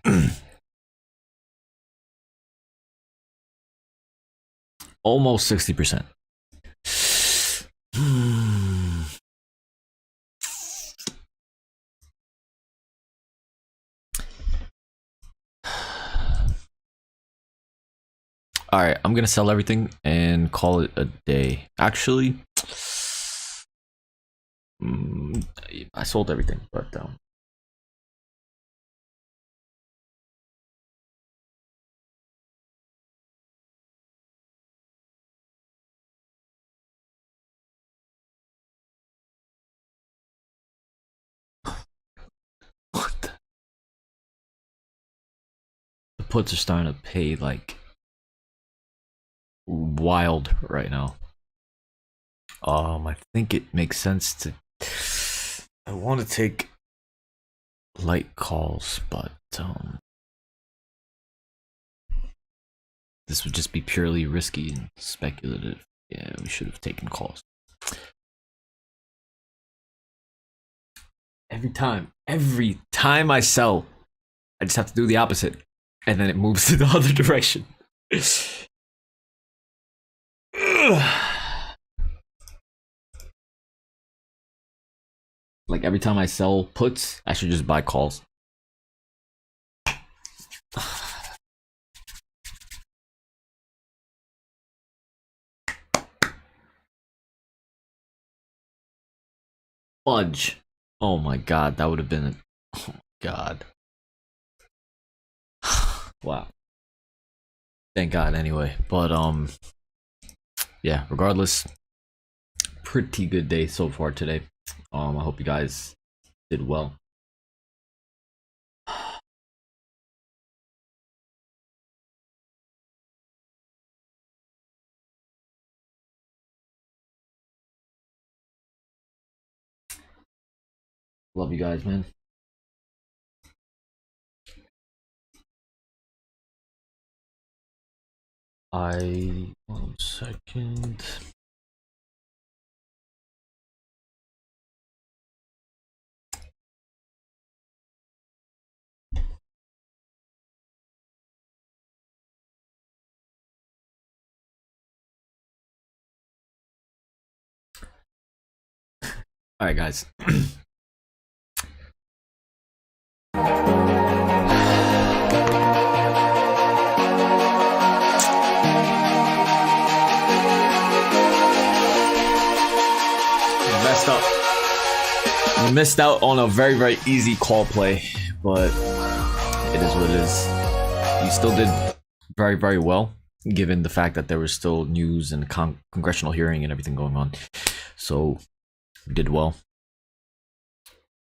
Almost 60%. All right, I'm gonna sell everything and call it a day. Actually, I sold everything, but what the puts are starting to pay like wild right now. I think it makes sense to. I want to take light calls, but this would just be purely risky and speculative. Yeah, we should have taken calls. Every time I sell, I just have to do the opposite, and then it moves to the other direction. Like every time I sell puts, I should just buy calls. Fudge. Oh my god, that would have been oh my god. Wow. Thank god anyway. But yeah, regardless, pretty good day so far today. I hope you guys did well. Love you guys, man. One second. All right, guys. Messed up. You missed out on a very, very easy call play, but it is what it is. You still did very, very well, given the fact that there was still news and congressional hearing and everything going on. So you did well.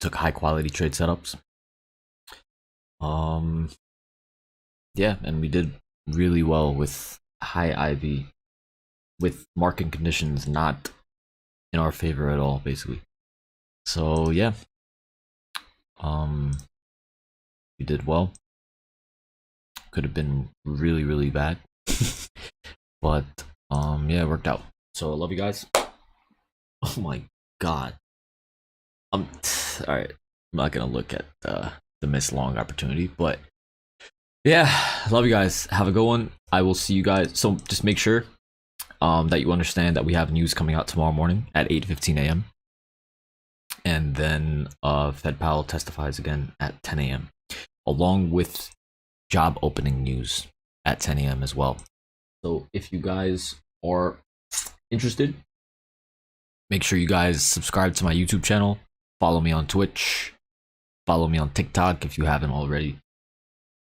Took high quality trade setups. Yeah, and we did really well with high IV, with market conditions not in our favor at all, basically. So yeah, we did well. Could have been really, really bad, but yeah, it worked out. So I love you guys. Oh my god. All right. I'm not gonna look at the missed long opportunity, but yeah, love you guys. Have a good one. I will see you guys. So just make sure that you understand that we have news coming out tomorrow morning at 8:15 a.m. and then Fed Powell testifies again at 10 a.m. along with job opening news at 10 a.m. as well. So if you guys are interested, make sure you guys subscribe to my YouTube channel, follow me on Twitch, follow me on TikTok if you haven't already.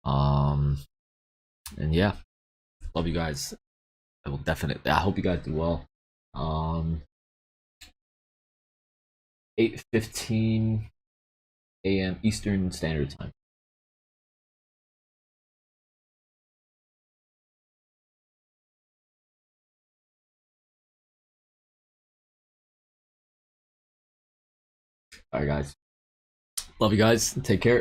And yeah, love you guys. I hope you guys do well. 8:15 a.m. Eastern Standard Time. All right, guys. Love you guys. Take care.